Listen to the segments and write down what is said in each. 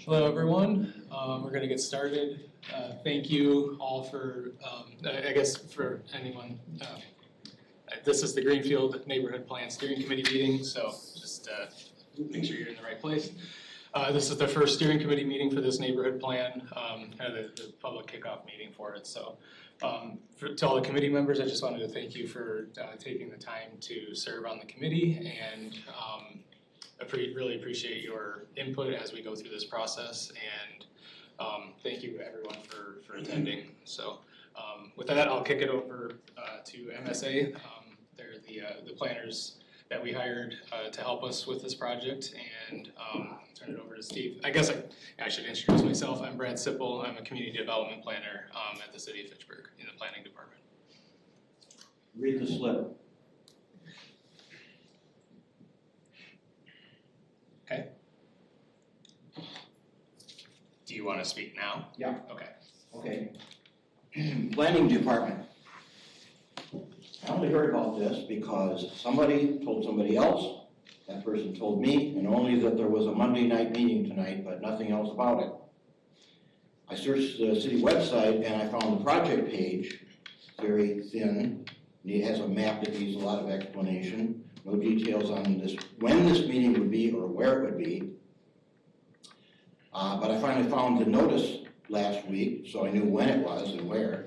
Hello, everyone. We're going to get started. Thank you all for, I guess for anyone, this is the Greenfield Neighborhood Plan Steering Committee meeting, so just make sure you're in the right place. This is the first steering committee meeting for this neighborhood plan, kind of the public kickoff meeting for it. So to all the committee members, I just wanted to thank you for taking the time to serve on the committee, and really appreciate your input as we go through this process, and thank you everyone for attending. So with that, I'll kick it over to MSA. They're the planners that we hired to help us with this project, and turn it over to Steve. I guess I should introduce myself. I'm Brad Sipple. I'm a community development planner at the city of Fitchburg in the planning department. Read the slip. Okay. Do you want to speak now? Yeah. Okay. Okay. Planning department. I only heard about this because somebody told somebody else, that person told me, and only that there was a Monday night meeting tonight, but nothing else about it. I searched the city website and I found the project page, very thin, and it has a map that needs a lot of explanation. No details on this, when this meeting would be or where it would be. But I finally found the notice last week, so I knew when it was and where.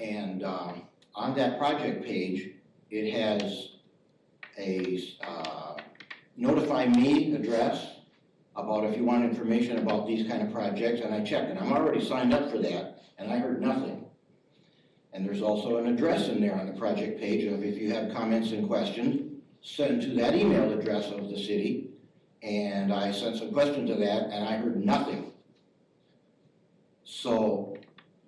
And on that project page, it has a notify me address about if you want information about these kind of projects, and I checked, and I'm already signed up for that, and I heard nothing. And there's also an address in there on the project page of if you have comments and questions, send to that email address of the city, and I sent some questions to that, and I heard nothing. So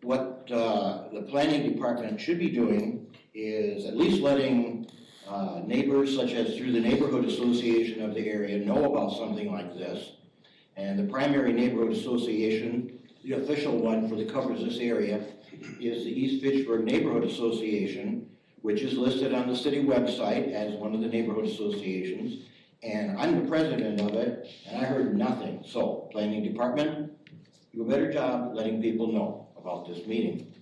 what the planning department should be doing is at least letting neighbors, such as through the neighborhood association of the area, know about something like this. And the primary neighborhood association, the official one for that covers this area, is the East Fitchburg Neighborhood Association, which is listed on the city website as one of the neighborhood associations, and I'm the president of it, and I heard nothing. So, planning department, do a better job letting people know about this meeting.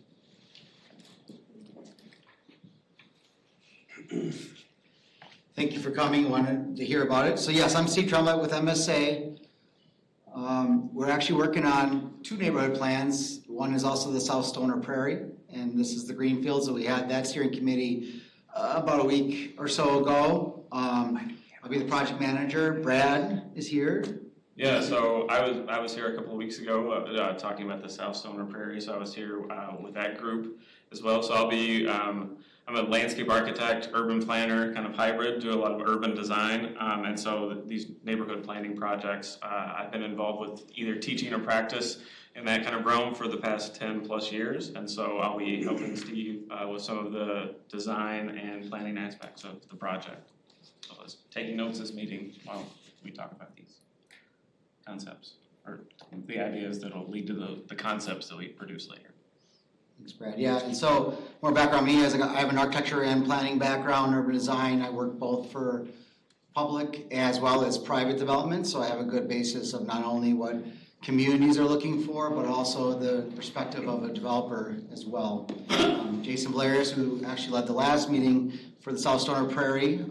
Thank you for coming. Wanted to hear about it. So yes, I'm Steve Trumlett with MSA. We're actually working on two neighborhood plans. One is also the South Stoner Prairie, and this is the Greenfield. So we had that steering committee about a week or so ago. I'll be the project manager. Brad is here. Yeah, so I was here a couple of weeks ago talking about the South Stoner Prairie. So I was here with that group as well. So I'll be I'm a landscape architect, urban planner, kind of hybrid, do a lot of urban design, and so these neighborhood planning projects, I've been involved with either teaching or practice in that kind of realm for the past 10 plus years, and so I'll be helping Steve with some of the design and planning aspects of the project. So I was taking notes this meeting while we talk about these concepts, or the ideas that will lead to the concepts that we produce later. Thanks, Brad. Yeah, and so more background on me is I have an architecture and planning background, urban design. I work both for public as well as private development, so I have a good basis of not only what communities are looking for, but also the perspective of a developer as well. Jason Blairs, who actually led the last meeting for the South Stoner Prairie,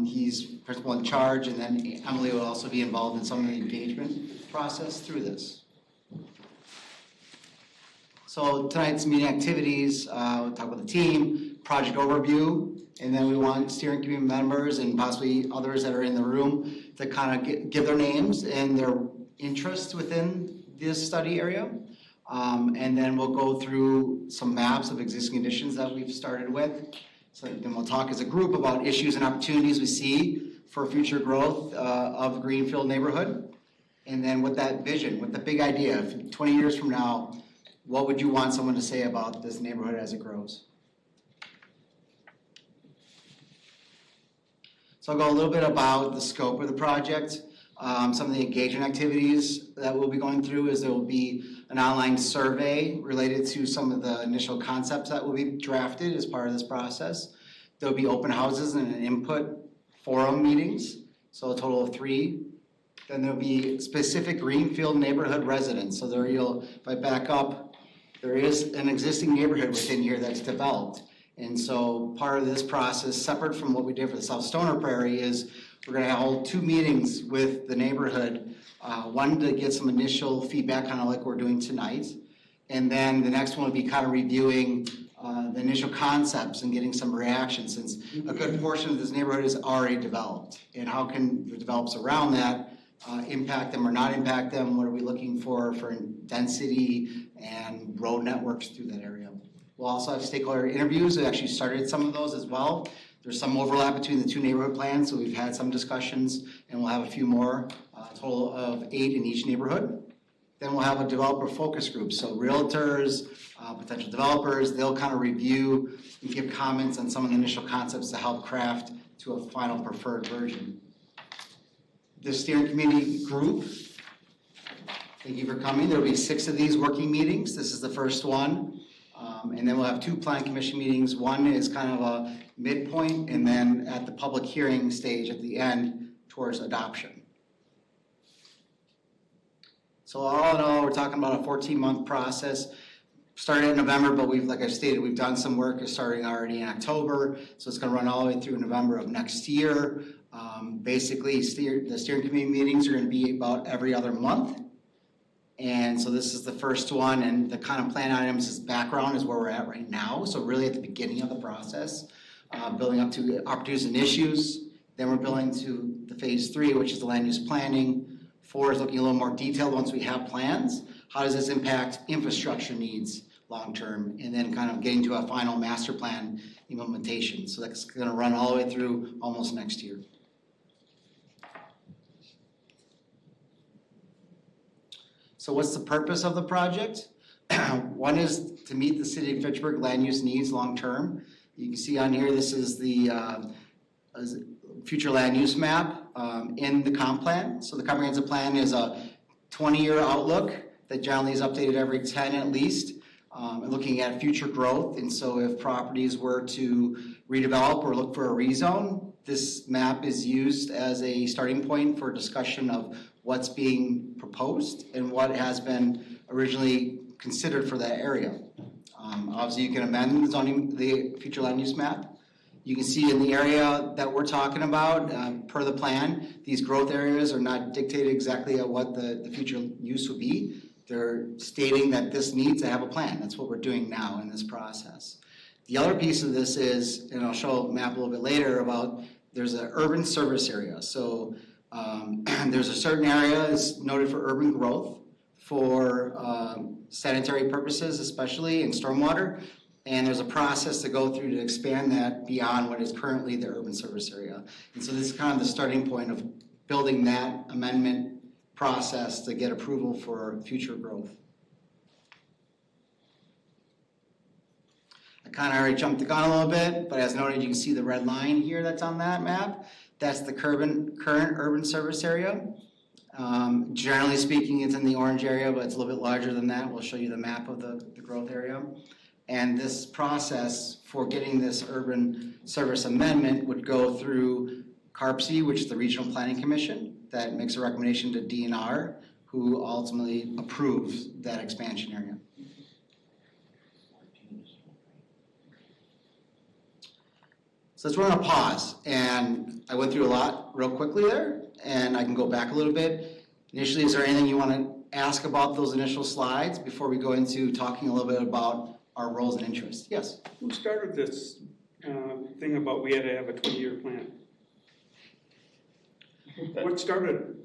he's principal in charge, and then Emily will also be involved in some of the engagement process through this. So tonight's meeting activities, we'll talk about the team, project overview, and then we want steering committee members and possibly others that are in the room to kind of give their names and their interests within this study area. And then we'll go through some maps of existing conditions that we've started with. So then we'll talk as a group about issues and opportunities we see for future growth of Greenfield neighborhood. And then with that vision, with the big idea, 20 years from now, what would you want someone to say about this neighborhood as it grows? So I'll go a little bit about the scope of the project. Some of the engagement activities that we'll be going through is there will be an online survey related to some of the initial concepts that will be drafted as part of this process. There'll be open houses and input forum meetings, so a total of 3 Then there'll be specific Greenfield neighborhood residents. So there if I back up, there is an existing neighborhood within here that's developed. And so part of this process, separate from what we did for the South Stoner Prairie, is we're gonna hold 2 meetings with the neighborhood. One to get some initial feedback, kind of like we're doing tonight. And then the next one will be kind of reviewing the initial concepts and getting some reactions, since a good portion of this neighborhood is already developed. And how can the develops around that impact them or not impact them? What are we looking for density and road networks through that area? We'll also have stakeholder interviews. We actually started some of those as well. There's some overlap between the 2 neighborhood plans, so we've had some discussions, and we'll have a few more, a total of 8 in each neighborhood. Then we'll have a developer focus group, so realtors, potential developers, they'll kind of review and give comments on some of the initial concepts to help craft to a final preferred version. The steering committee group, thank you for coming. There'll be 6 of these working meetings. This is the first one. And then we'll have 2 plan commission meetings. One is kind of a midpoint, and then at the public hearing stage at the end towards adoption. So all in all, we're talking about a 14-month process. Started in November, but like I stated, we've done some work starting already in October. So it's gonna run all the way through November of next year. Basically, the steering committee meetings are gonna be about every other month. And so this is the first one, and the kind of plan items is background is where we're at right now. So really at the beginning of the process, building up to opportunities and issues. Then we're building to the phase 3, which is the land use planning. 4 is looking a little more detailed once we have plans. How does this impact infrastructure needs long-term? And then kind of getting to a final master plan implementation. So that's gonna run all the way through almost next year. So what's the purpose of the project? One is to meet the city of Fitchburg land use needs long-term. You can see on here, this is the future land use map in the comp plan. So the comprehensive plan is a 20-year outlook that generally is updated every 10 at least, looking at future growth. And so if properties were to redevelop or look for a rezone, this map is used as a starting point for discussion of what's being proposed and what has been originally considered for that area. Obviously, you can amend the future land use map. You can see in the area that we're talking about, per the plan, these growth areas are not dictated exactly at what the future use would be. They're stating that this needs to have a plan. That's what we're doing now in this process. The other piece of this is, and I'll show a map a little bit later about, there's an urban service area. So there's a certain area is noted for urban growth, for sanitary purposes especially, and stormwater. And there's a process to go through to expand that beyond what is currently the urban service area. And so this is kind of the starting point of building that amendment process to get approval for future growth. I kind of already jumped the gun a little bit, but as noted, you can see the red line here that's on that map. That's the current urban service area. Generally speaking, it's in the orange area, but it's a little bit larger than that. We'll show you the map of the growth area. And this process for getting this urban service amendment would go through CARPC, which is the Regional Planning Commission, that makes a recommendation to DNR, who ultimately approves that expansion area. So that's where I'm gonna pause. And I went through a lot real quickly there, and I can go back a little bit. Initially, is there anything you wanna ask about those initial slides before we go into talking a little bit about our roles and interests? Yes? Who started this thing about we had to have a 20-year plan? What started?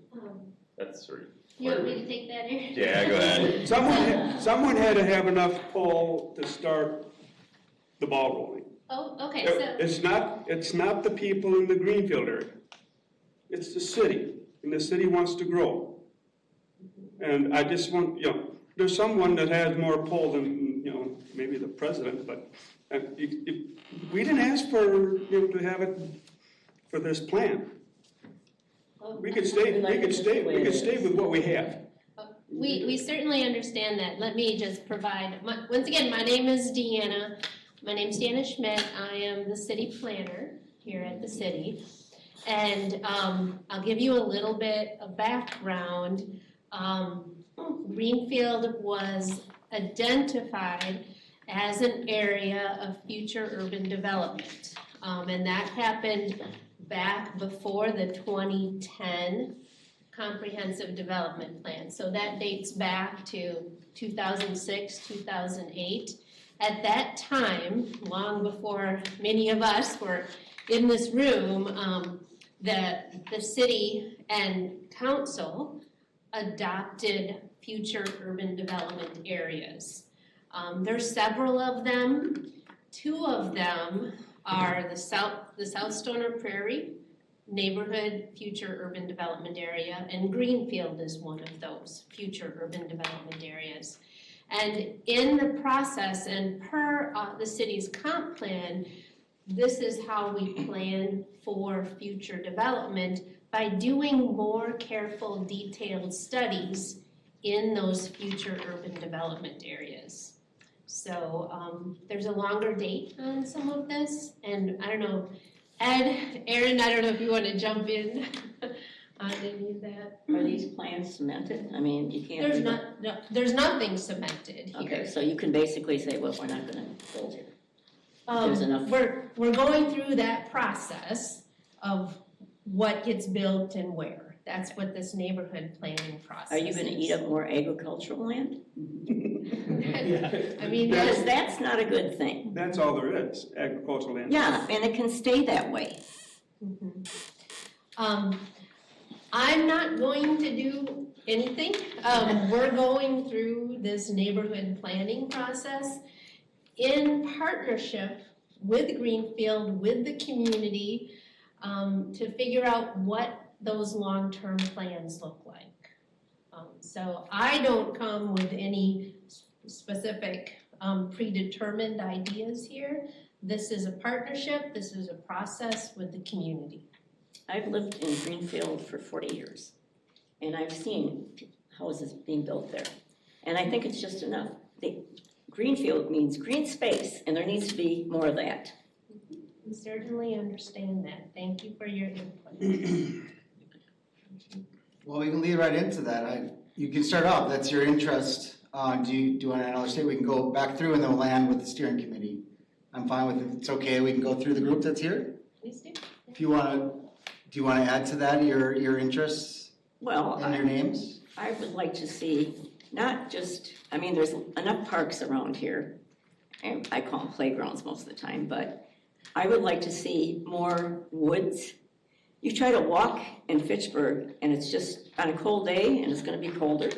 That's sort of. You want me to take that, Aaron? Yeah, go ahead. Someone had to have enough pull to start the ball rolling. Oh, okay, so, It's not the people in the Greenfield area. It's the city, and the city wants to grow. And I just want, there's someone that has more pull than, maybe the president, but we didn't ask for, to have it for this plan. We could stay with what we have. we certainly understand that. Let me just provide, once again, my name is Deanna. My name's Deanna Schmidt. I am the city planner here at the city. And I'll give you a little bit of background. Greenfield was identified as an area of future urban development. And that happened back before the 2010 Comprehensive Development Plan. So that dates back to 2006, 2008. At that time, long before many of us were in this room, the city and council adopted future urban development areas. There's several of them. Two of them are the South Stoner Prairie Neighborhood Future Urban Development Area, and Greenfield is one of those future urban development areas. And in the process and per the city's comp plan, this is how we plan for future development by doing more careful, detailed studies in those future urban development areas. So there's a longer date on some of this, and I don't know, Ed, Aaron, I don't know if you want to jump in on any of that. Are these plans cemented? I mean, you can't. There's nothing cemented here. Okay, so you can basically say, well, we're not gonna build here. There's enough. We're going through that process of what gets built and where. That's what this neighborhood planning process Are you gonna eat up more agricultural land? I mean, Because that's not a good thing. That's all there is, agricultural land. Yeah, and it can stay that way. I'm not going to do anything. We're going through this neighborhood planning process in partnership with Greenfield, with the community, to figure out what those long-term plans look like. So I don't come with any specific predetermined ideas here. This is a partnership, this is a process with the community. I've lived in Greenfield for 40 years, and I've seen houses being built there. And I think it's just enough. Greenfield means green space, and there needs to be more of that. We certainly understand that. Thank you for your input. Well, we can lead right into that. You can start off, that's your interest. Do you want another state? We can go back through and then we'll land with the steering committee. I'm fine with it. It's okay. We can go through the group that's here. Please do. If you want to, do you want to add to that your interests Well, and your names? I would like to see, not just, I mean, there's enough parks around here, and I call them playgrounds most of the time, but I would like to see more woods. You try to walk in Fitchburg, and it's just on a cold day, and it's gonna be colder.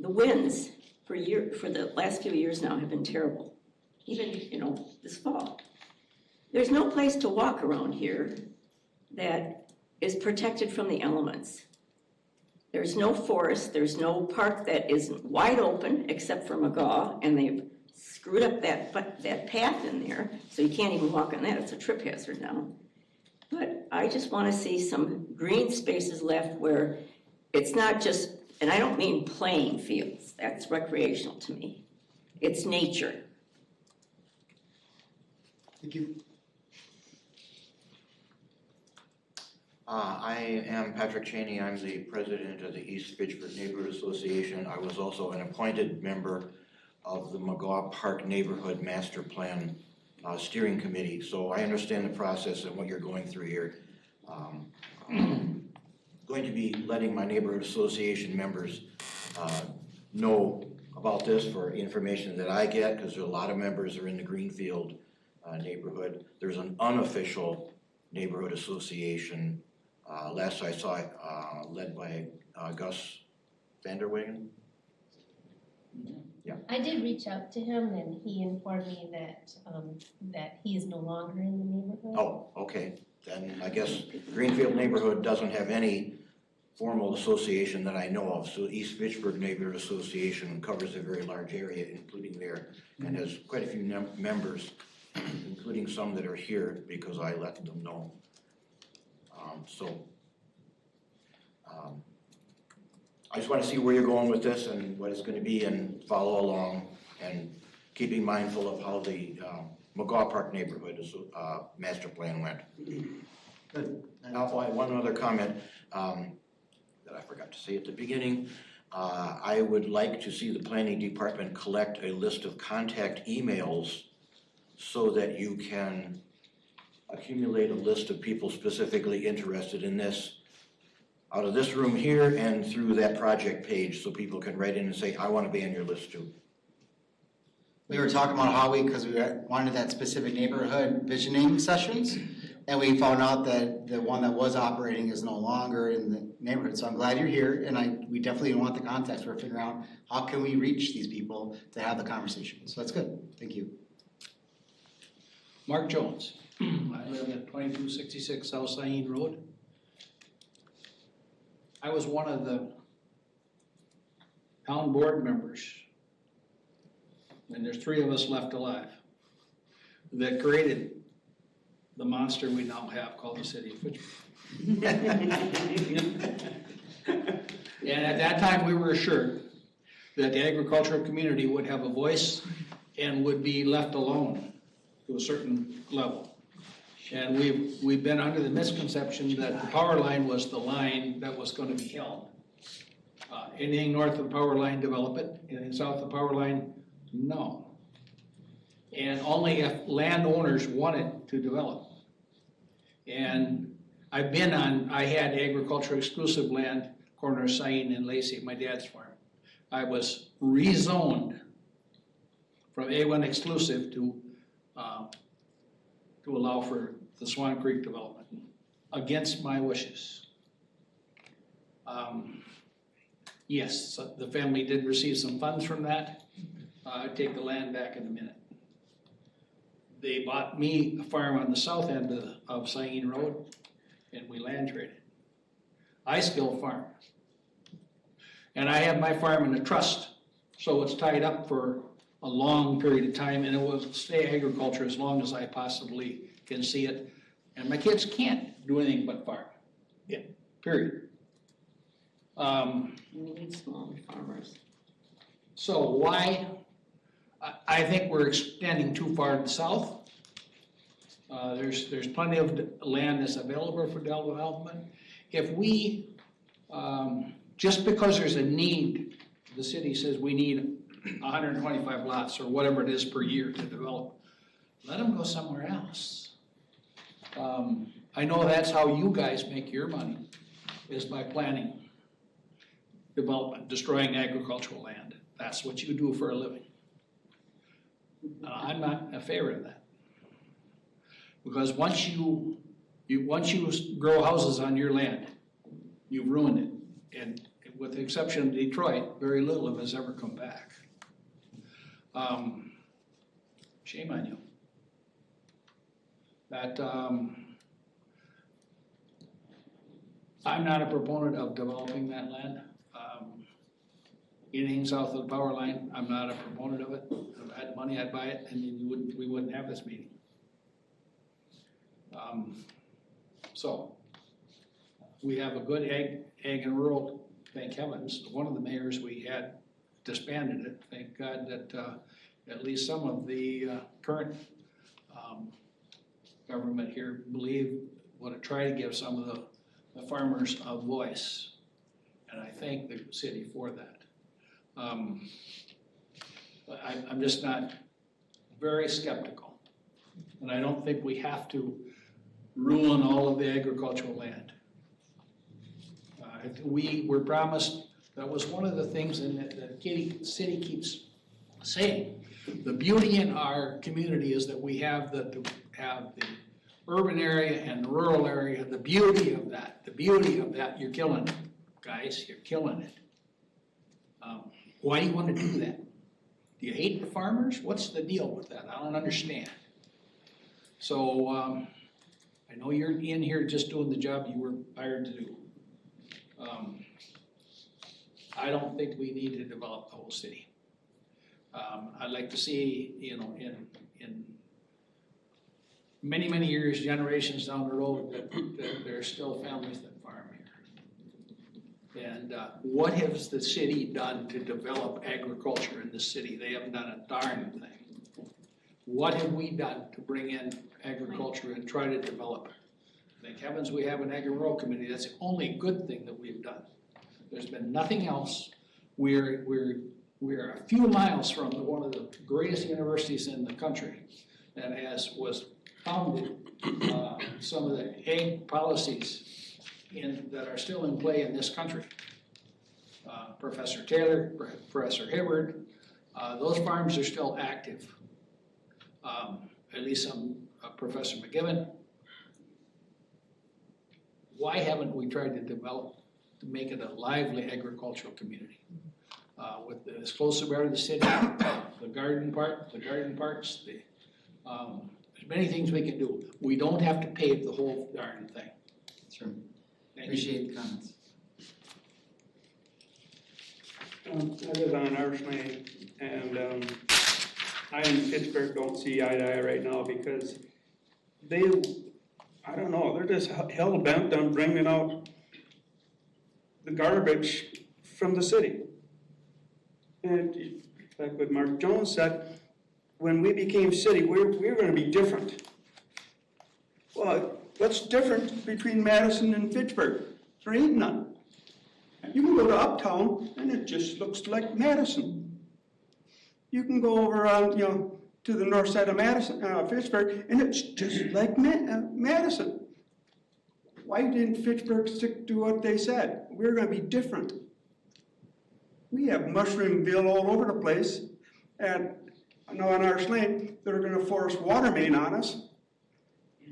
The winds for the last few years now have been terrible, even, this fall. There's no place to walk around here that is protected from the elements. There's no forest, there's no park that is wide open except for McGaw, and they've screwed up that path in there, so you can't even walk on that, it's a trip hazard now. But I just wanna see some green spaces left where it's not just, and I don't mean playing fields, that's recreational to me. It's nature. Thank you. I am Patrick Cheney. I'm the president of the East Fitchburg Neighborhood Association. I was also an appointed member of the McGaw Park Neighborhood Master Plan Steering Committee. So I understand the process and what you're going through here. Going to be letting my neighborhood association members know about this for information that I get, because there are a lot of members that are in the Greenfield neighborhood. There's an unofficial neighborhood association. Last I saw it, led by Gus Vanderwegen. Yeah. I did reach out to him and he informed me that he is no longer in the neighborhood. Oh, okay. Then I guess Greenfield neighborhood doesn't have any formal association that I know of. So East Fitchburg Neighborhood Association covers a very large area, including there, and has quite a few members, including some that are here because I let them know. I just want to see where you're going with this and what it's going to be, and follow along, and keeping mindful of how the McGaw Park neighborhood master plan went. Now, one other comment that I forgot to say at the beginning. I would like to see the planning department collect a list of contact emails so that you can accumulate a list of people specifically interested in this out of this room here and through that project page, so people can write in and say, I want to be on your list too. We were talking about how because we wanted that specific neighborhood visioning sessions, and we found out that the one that was operating is no longer in the neighborhood. So I'm glad you're here, and we definitely want the context. We're figuring out how can we reach these people to have the conversation. So that's good. Thank you. Mark Jones. I live at 2266 South Sain Road. I was one of the town board members, and there's 3 of us left alive, that created the monster we now have called the city of Fitchburg. And at that time, we were assured that the agricultural community would have a voice and would be left alone to a certain level. And we've been under the misconception that the power line was the line that was going to be held. Anything north of the power line, develop it. Anything south of the power line, no. And only if landowners wanted to develop. And I had agricultural exclusive land, corner of Sain and Lacey, my dad's farm. I was rezoned from A1 exclusive to allow for the Swan Creek development, against my wishes. Yes, so the family did receive some funds from that. I'd take the land back in a minute. They bought me a farm on the south end of Sain Road, and we land traded. I still farm. And I have my farm in a trust, so it's tied up for a long period of time, and it will stay agriculture as long as I possibly can see it. And my kids can't do anything but farm, period. We need small farmers. So why? I think we're extending too far to the south. There's plenty of land that's available for development. If we, just because there's a need, the city says we need 125 lots or whatever it is per year to develop, let them go somewhere else. I know that's how you guys make your money, is by planning development, destroying agricultural land. That's what you do for a living. I'm not in favor of that. Because once you grow houses on your land, you've ruined it. And with the exception of Detroit, very little of it has ever come back. Shame on you. That I'm not a proponent of developing that land. Anything south of the power line, I'm not a proponent of it. If I had money, I'd buy it, and we wouldn't have this meeting. So we have a good ag and rural, thank heavens. One of the mayors we had disbanded it. Thank God that at least some of the current government here want to try to give some of the farmers a voice. And I thank the city for that. I'm just not very skeptical. And I don't think we have to ruin all of the agricultural land. We were promised, that was one of the things that the city keeps saying. The beauty in our community is that we have the urban area and the rural area. The beauty of that, you're killing it, guys, you're killing it. Why do you want to do that? Do you hate the farmers? What's the deal with that? I don't understand. So I know you're in here just doing the job you were hired to do. I don't think we need to develop the whole city. I'd like to see, in many, many years, generations down the road, that there are still families that farm here. And what has the city done to develop agriculture in the city? They haven't done a darn thing. What have we done to bring in agriculture and try to develop it? Thank heavens we have an agri-rural committee. That's the only good thing that we've done. There's been nothing else. We're a few miles from one of the greatest universities in the country that was founded some of the ag policies that are still in play in this country. Professor Taylor, Professor Hibbard, those farms are still active. At least Professor McGibbon. Why haven't we tried to make it a lively agricultural community? With as close as we are to the city, the garden parks, there's many things we can do. We don't have to pave the whole darn thing. Sure. Thank you. Appreciate the comments. I live on Arch Lane, and I in Fitchburg don't see eye to eye right now because I don't know, they're just hell bent on bringing out the garbage from the city. And like what Mark Jones said, when we became city, we're gonna be different. Well, what's different between Madison and Fitchburg? There ain't none. You can go to Uptown and it just looks like Madison. You can go over to the north side of Madison, Fitchburg, and it's just like Madison. Why didn't Fitchburg stick to what they said? We're gonna be different. We have Mushroomville all over the place, and now on Arch Lane, they're gonna force water main on us,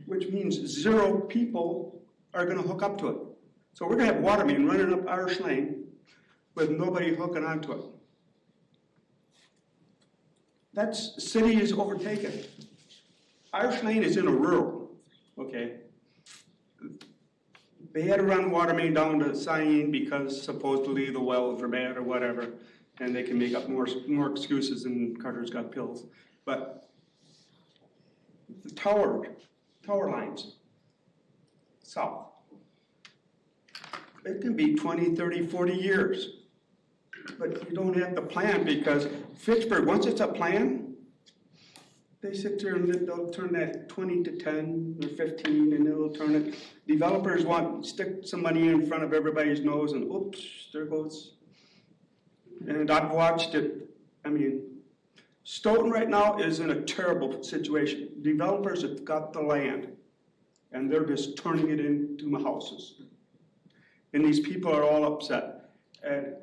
which means 0 people are gonna hook up to it. So we're gonna have water main running up Arch Lane with nobody hooking onto it. City is overtaken. Arch Lane is in a rural, okay? They had to run water main down to Cyene because supposedly the wells are bad or whatever, and they can make up more excuses than Carter's got pills. But the tower lines, south, it can be 20, 30, 40 years. But you don't have to plan because Fitchburg, once it's a plan, they sit there and they'll turn that 20 to 10 or 15 and they'll turn it. Developers stick some money in front of everybody's nose and oops, there goes. And I've watched it. I mean, Stoughton right now is in a terrible situation. Developers have got the land and they're just turning it into houses. And these people are all upset. And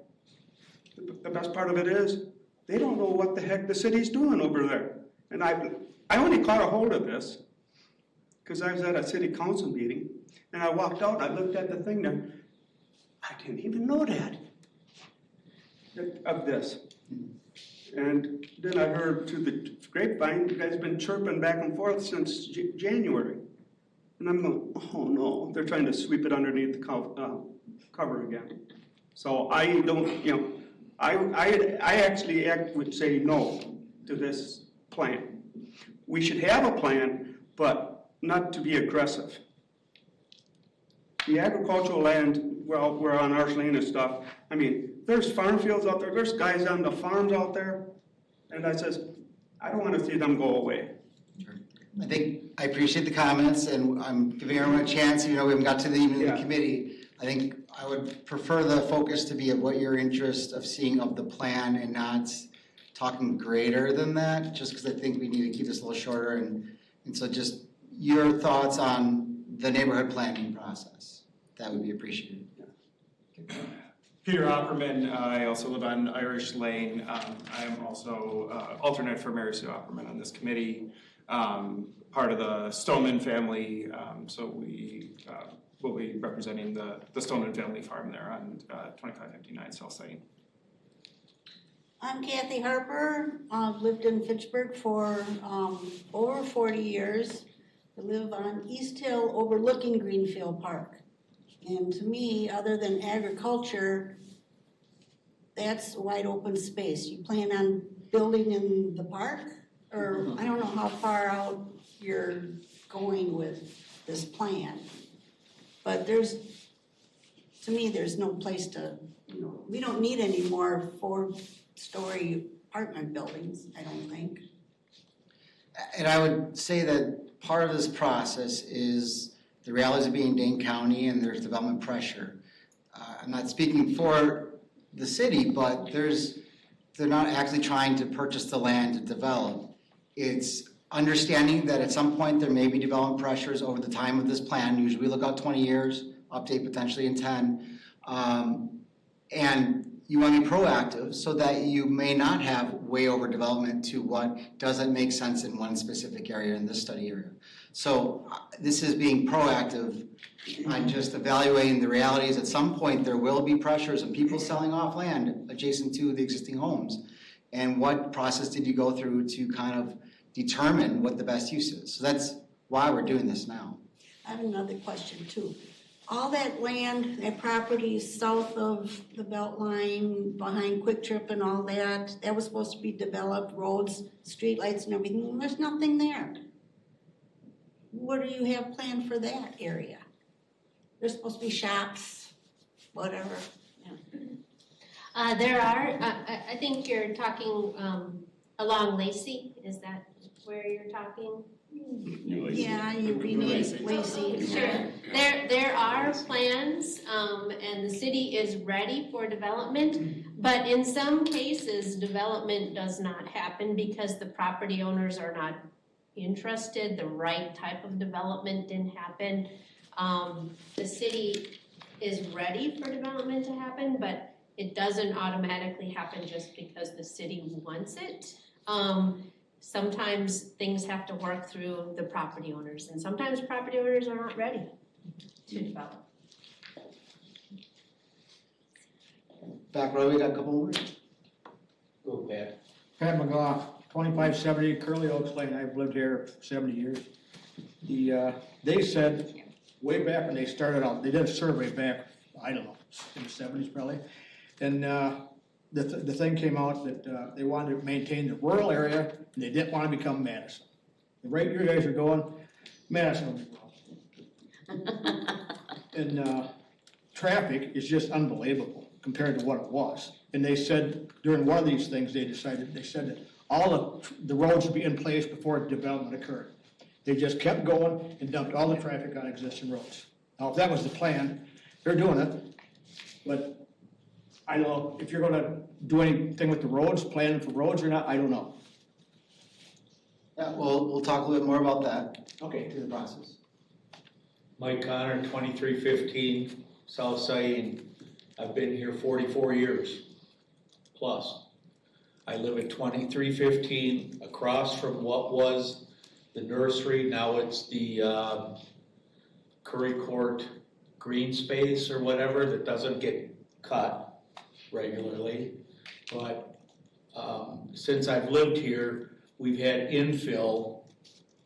the best part of it is, they don't know what the heck the city's doing over there. And I only caught a hold of this because I was at a city council meeting and I walked out and I looked at the thing there. I didn't even know that, of this. And then I heard through the grapevine, you guys have been chirping back and forth since January. And I'm going, oh no, they're trying to sweep it underneath the cover again. So I don't, I actually would say no to this plan. We should have a plan, but not to be aggressive. The agricultural land, well, we're on Arch Lane and stuff. I mean, there's farm fields out there, there's guys on the farms out there. And I says, I don't want to see them go away. Sure. I appreciate the comments and I'm giving everyone a chance, we haven't got to the evening of the committee. I think I would prefer the focus to be of what your interest of seeing of the plan and not talking greater than that, just because I think we need to keep this a little shorter and so just your thoughts on the neighborhood planning process. That would be appreciated. Peter Opperman, I also live on Irish Lane. I am also alternate for Mary Sue Opperman on this committee, part of the Stoneman family, so we will be representing the Stoneman family farm there on 2559 South Cyene. I'm Kathy Harper. I've lived in Fitchburg for over 40 years. I live on East Hill overlooking Greenfield Park. And to me, other than agriculture, that's wide open space. You plan on building in the park? Or I don't know how far out you're going with this plan. But to me, there's no place to, we don't need any more 4-story apartment buildings, I don't think. And I would say that part of this process is the realities of being in Dane County and there's development pressure. I'm not speaking for the city, but they're not actually trying to purchase the land to develop. It's understanding that at some point there may be development pressures over the time of this plan. Usually we look out 20 years, update potentially in 10. And you want to be proactive so that you may not have way over development to what doesn't make sense in one specific area in this study area. So this is being proactive on just evaluating the realities. At some point there will be pressures and people selling off land adjacent to the existing homes. And what process did you go through to kind of determine what the best use is? So that's why we're doing this now. I have another question too. All that land, that property south of the Beltline, behind Quick Trip and all that, that was supposed to be developed, roads, streetlights and everything, there's nothing there. What do you have planned for that area? There's supposed to be shops, whatever. There are, I think you're talking along Lacey, is that where you're talking? Yeah, you renamed Lacey. Sure. There are plans, and the city is ready for development, but in some cases, development does not happen because the property owners are not interested, the right type of development didn't happen. The city is ready for development to happen, but it doesn't automatically happen just because the city wants it. Sometimes things have to work through the property owners, and sometimes property owners are not ready to develop. Back row, we got a couple more. Go, Pat. Pat McGough, 2570 Curly Oaks Lane, I've lived here 70 years. They said, way back when they started out, they did a survey back, I don't know, in the 70s probably, and the thing came out that they wanted to maintain the rural area, and they didn't want to become Madison. The rate you guys are going, Madison will be wrong. And traffic is just unbelievable compared to what it was. And they said, during one of these things, they said that all the roads would be in place before development occurred. They just kept going and dumped all the traffic on existing roads. Now, if that was the plan, they're doing it, but I don't know if you're gonna do anything with the roads, planning for roads or not, I don't know. Yeah, we'll talk a little bit more about that Okay. through the process. Mike Connor, 2315 South Side. I've been here 44 years plus. I live at 2315 across from what was the nursery. Now it's the Curry Court green space or whatever that doesn't get cut regularly. But since I've lived here, we've had infill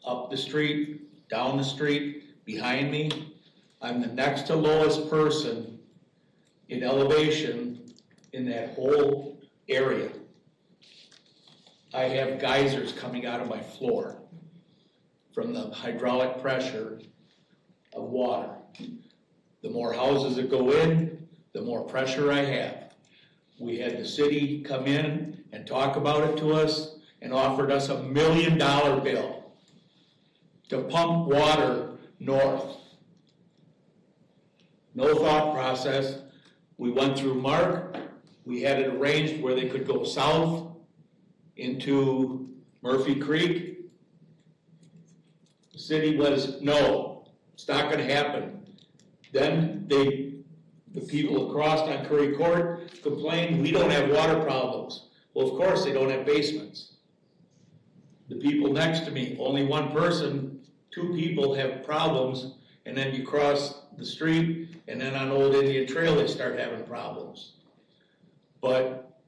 up the street, down the street, behind me. I'm the next to lowest person in elevation in that whole area. I have geysers coming out of my floor from the hydraulic pressure of water. The more houses that go in, the more pressure I have. We had the city come in and talk about it to us and offered us $1 million bill to pump water north. No thought process. We went through Mark. We had it arranged where they could go south into Murphy Creek. The city was, no, it's not gonna happen. Then the people across on Curry Court complained, we don't have water problems. Well, of course, they don't have basements. The people next to me, only one person, two people have problems, and then you cross the street, and then on Old Indian Trail, they start having problems. But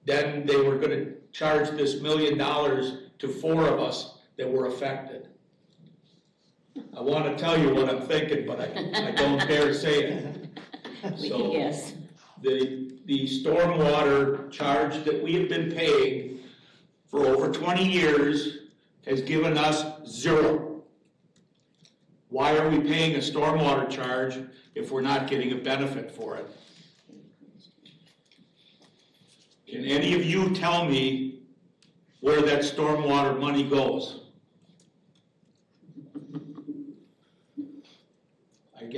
then they were gonna charge this $1 million to 4 of us that were affected. I wanna tell you what I'm thinking, but I don't dare say it. We can guess. The stormwater charge that we have been paying for over 20 years has given us 0. Why are we paying a stormwater charge if we're not getting a benefit for it? Can any of you tell me where that stormwater money goes?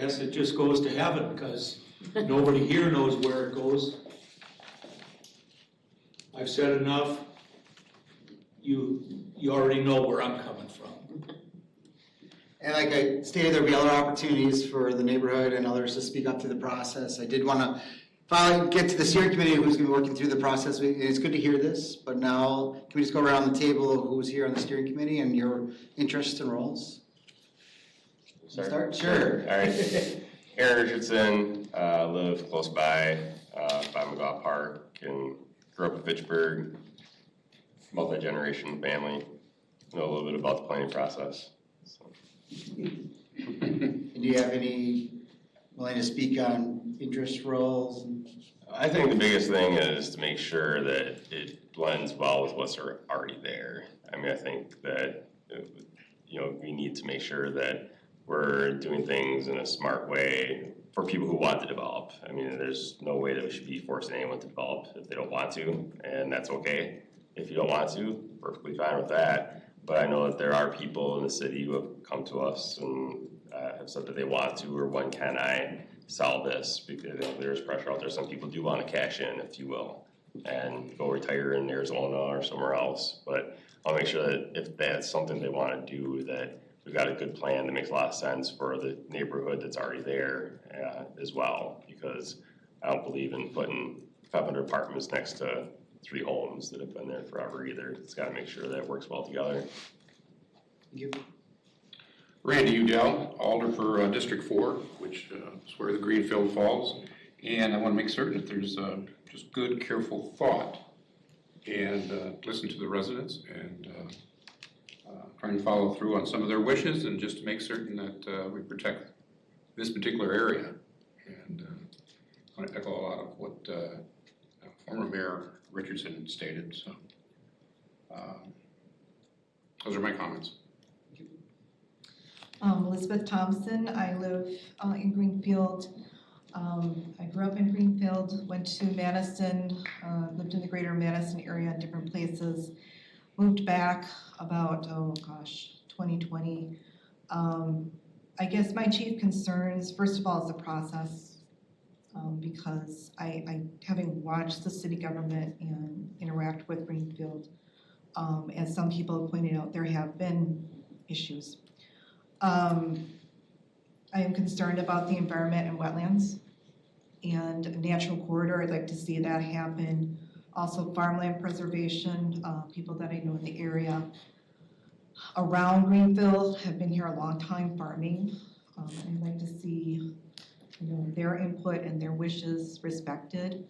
guess it just goes to heaven, because nobody here knows where it goes. I've said enough. You already know where I'm coming from. And like I stated, there'll be other opportunities for the neighborhood and others to speak up through the process. I did want to finally get to the steering committee who's going to be working through the process. It's good to hear this, but now can we just go around the table of who's here on the steering committee and your interests and roles? Start? Sure. All right. Aaron Richardson, live close by McGaw Park, and grew up in Fitchburg, multi-generation family, know a little bit about the planning process. So. Do you have any willing to speak on interest roles? I think the biggest thing is to make sure that it blends well with what's already there. I mean, I think that, we need to make sure that we're doing things in a smart way for people who want to develop. I mean, there's no way that we should be forcing anyone to develop if they don't want to, and that's okay. If you don't want to, perfectly fine with that. But I know that there are people in the city who have come to us and have said that they want to, or when can I sell this? Because there's pressure out there. Some people do want to cash in, if you will, and go retire in Arizona or somewhere else. But I'll make sure that if that's something they want to do, that we've got a good plan that makes a lot of sense for the neighborhood that's already there as well. Because I don't believe in putting 500 apartments next to 3 homes that have been there forever either. It's got to make sure that it works well together. Thank you. Randy Udell, Alder for District 4, which is where the Greenfield falls. And I want to make certain that there's just good, careful thought and listen to the residents and try and follow through on some of their wishes and just to make certain that we protect this particular area. And I want to echo a lot of what former Mayor Richardson stated. So those are my comments. Elizabeth Thompson, I live in Greenfield. I grew up in Greenfield, went to Madison, lived in the greater Madison area in different places, moved back about, 2020. I guess my chief concerns, first of all, is the process, because I having watched the city government and interact with Greenfield, as some people have pointed out, there have been issues. I am concerned about the environment and wetlands and a natural corridor. I'd like to see that happen. Also farmland preservation, people that I know in the area around Greenfield have been here a long time farming. I'd like to see their input and their wishes respected.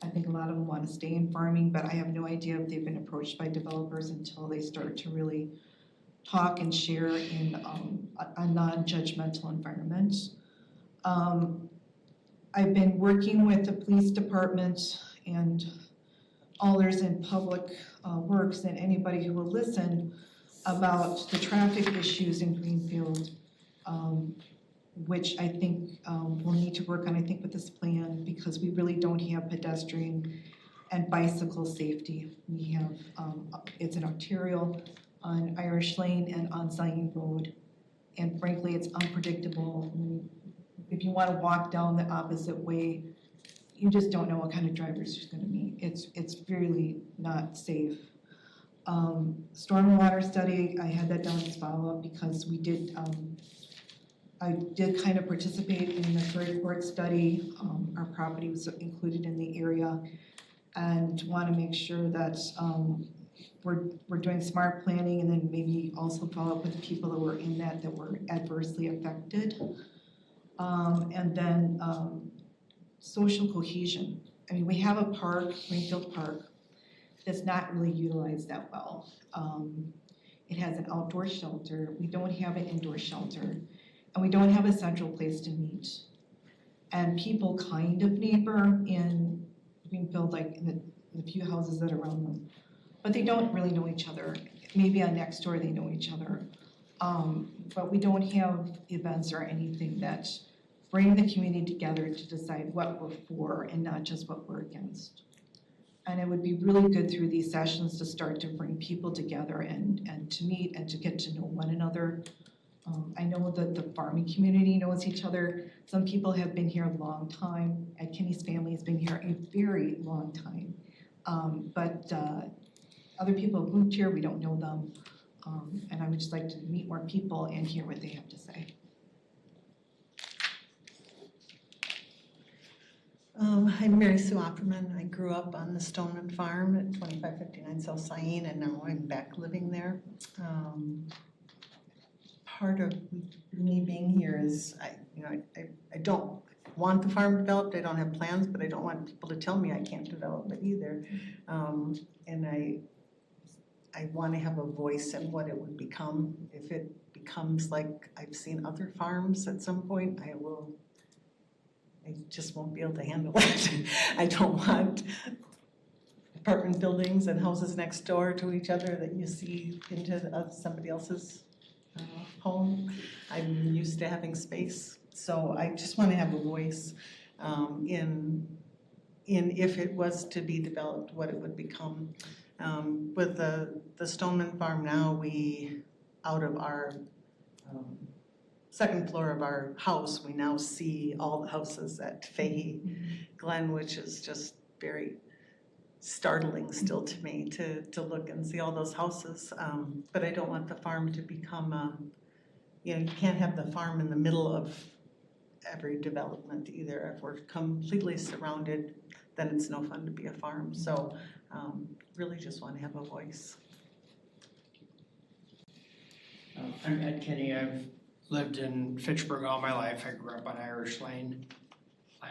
I think a lot of them want to stay in farming, but I have no idea if they've been approached by developers until they start to really talk and share in a non-judgmental environment. I've been working with the police department and others in public works and anybody who will listen about the traffic issues in Greenfield, which I think we'll need to work on, I think, with this plan, because we really don't have pedestrian and bicycle safety. We have, it's an arterial on Irish Lane and on Zion Road. And frankly, it's unpredictable. If you want to walk down the opposite way, you just don't know what kind of drivers you're going to meet. It's really not safe. Stormwater study, I had that done as follow-up because we did, I did kind of participate in the third court study. Our property was included in the area, and want to make sure that we're doing smart planning, and then maybe also follow up with the people that were in that were adversely affected. And then social cohesion. I mean, we have a park, Greenfield Park, that's not really utilized that well. It has an outdoor shelter. We don't have an indoor shelter, and we don't have a central place to meet. And people kind of neighbor in Greenfield, like in the few houses that are around them, but they don't really know each other. Maybe on next door they know each other. But we don't have events or anything that bring the community together to decide what we're for and not just what we're against. And it would be really good through these sessions to start to bring people together and to meet and to get to know one another. I know that the farming community knows each other. Some people have been here a long time. Ed Kenny's family has been here a very long time. But other people have moved here, we don't know them. And I would just like to meet more people and hear what they have to say. I'm Mary Sue Opperman. I grew up on the Stoneman Farm at 2559 South Sain, and now I'm back living there. Part of me being here is I don't want the farm developed. I don't have plans, but I don't want people to tell me I can't develop it either. And I want to have a voice in what it would become. If it becomes like I've seen other farms at some point, I just won't be able to handle it. I don't want apartment buildings and houses next door to each other that you see into somebody else's home. I'm used to having space, so I just want to have a voice in if it was to be developed, what it would become. With the Stoneman Farm now, we, out of our second floor of our house, we now see all the houses at Fahey Glen, which is just very startling still to me to look and see all those houses. But I don't want the farm to become you can't have the farm in the middle of every development either. If we're completely surrounded, then it's no fun to be a farm. So really just want to have a voice. I'm Ed Kenny. I've lived in Fitchburg all my life. I grew up on Irish Lane. I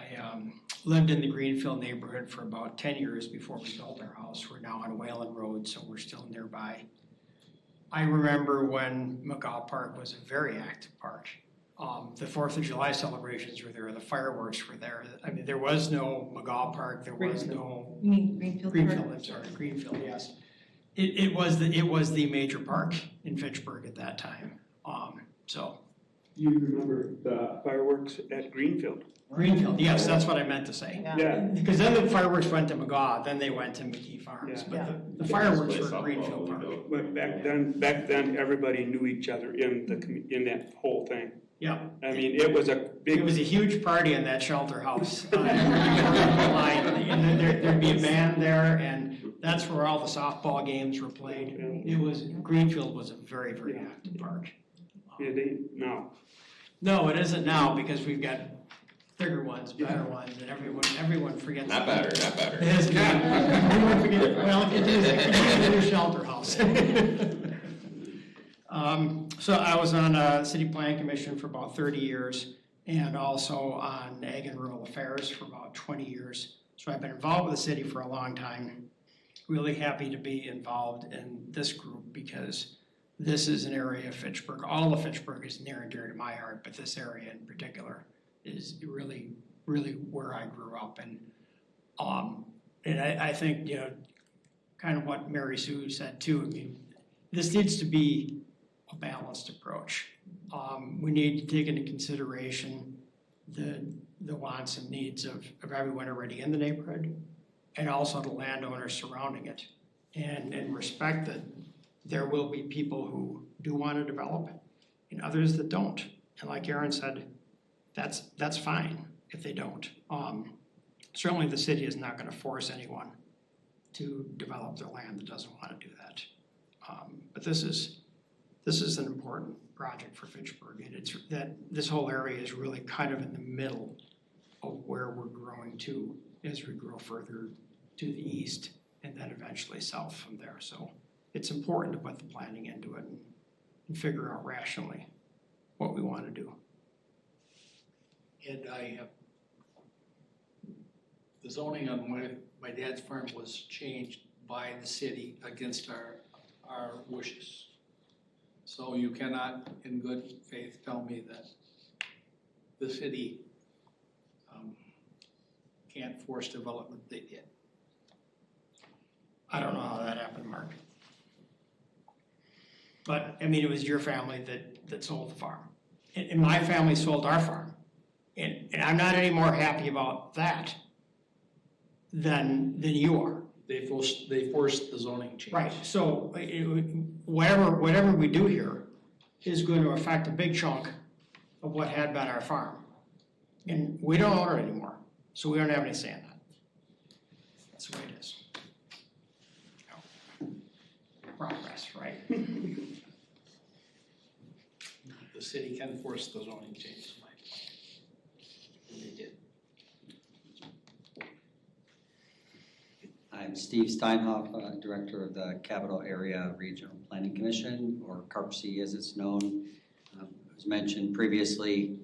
lived in the Greenfield neighborhood for about 10 years before we built our house. We're now on Whalen Road, so we're still nearby. I remember when McGaw Park was a very active park. The 4th of July celebrations were there, the fireworks were there. I mean, there was no McGaw Park, there was no. You mean Greenfield Park? I'm sorry, Greenfield, yes. It was the major park in Fitchburg at that time, so. You remember the fireworks at Greenfield? Greenfield, yes, that's what I meant to say. Yeah. Because then the fireworks went to McGaw, then they went to McKee Farms, Yeah. but the fireworks were at Greenfield Park. But back then, everybody knew each other in that whole thing. Yeah. I mean, it was a big. It was a huge party in that shelter house. And there'd be a band there, and that's where all the softball games were played. Greenfield was a very, very active park. It ain't now. No, it isn't now, because we've got bigger ones, better ones, and everyone forgets. Not better. It is not. Everyone forgets, well, it is a new shelter house. So I was on City Planning Commission for about 30 years, and also on Ag and Rural Affairs for about 20 years. So I've been involved with the city for a long time. Really happy to be involved in this group, because this is an area of Fitchburg. All of Fitchburg is near and dear to my heart, but this area in particular is really, really where I grew up. And I think, kind of what Mary Sue said too, I mean, this needs to be a balanced approach. We need to take into consideration the wants and needs of everyone already in the neighborhood, and also the landowners surrounding it, and respect that there will be people who do want to develop and others that don't. And like Aaron said, that's fine if they don't. Certainly the city is not going to force anyone to develop their land that doesn't want to do that. But this is an important project for Fitchburg, and it's that this whole area is really kind of in the middle of where we're growing to as we grow further to the east and then eventually south from there. So it's important to put the planning into it and figure out rationally what we want to do. And the zoning on my dad's farm was changed by the city against our wishes. So you cannot, in good faith, tell me that the city can't force development. They did. I don't know how that happened, Mark. But, I mean, it was your family that sold the farm. And my family sold our farm. And I'm not any more happy about that than you are. They forced the zoning change. Right, so whatever we do here, is going to affect a big chunk of what had been our farm. And we don't own it anymore, so we don't have any say in that. That's the way it is. Progress, right? The city can force the zoning change. And they did. I'm Steve Steinhoff, Director of the Capital Area Regional Planning Commission, or CARPC as it's known. As mentioned previously,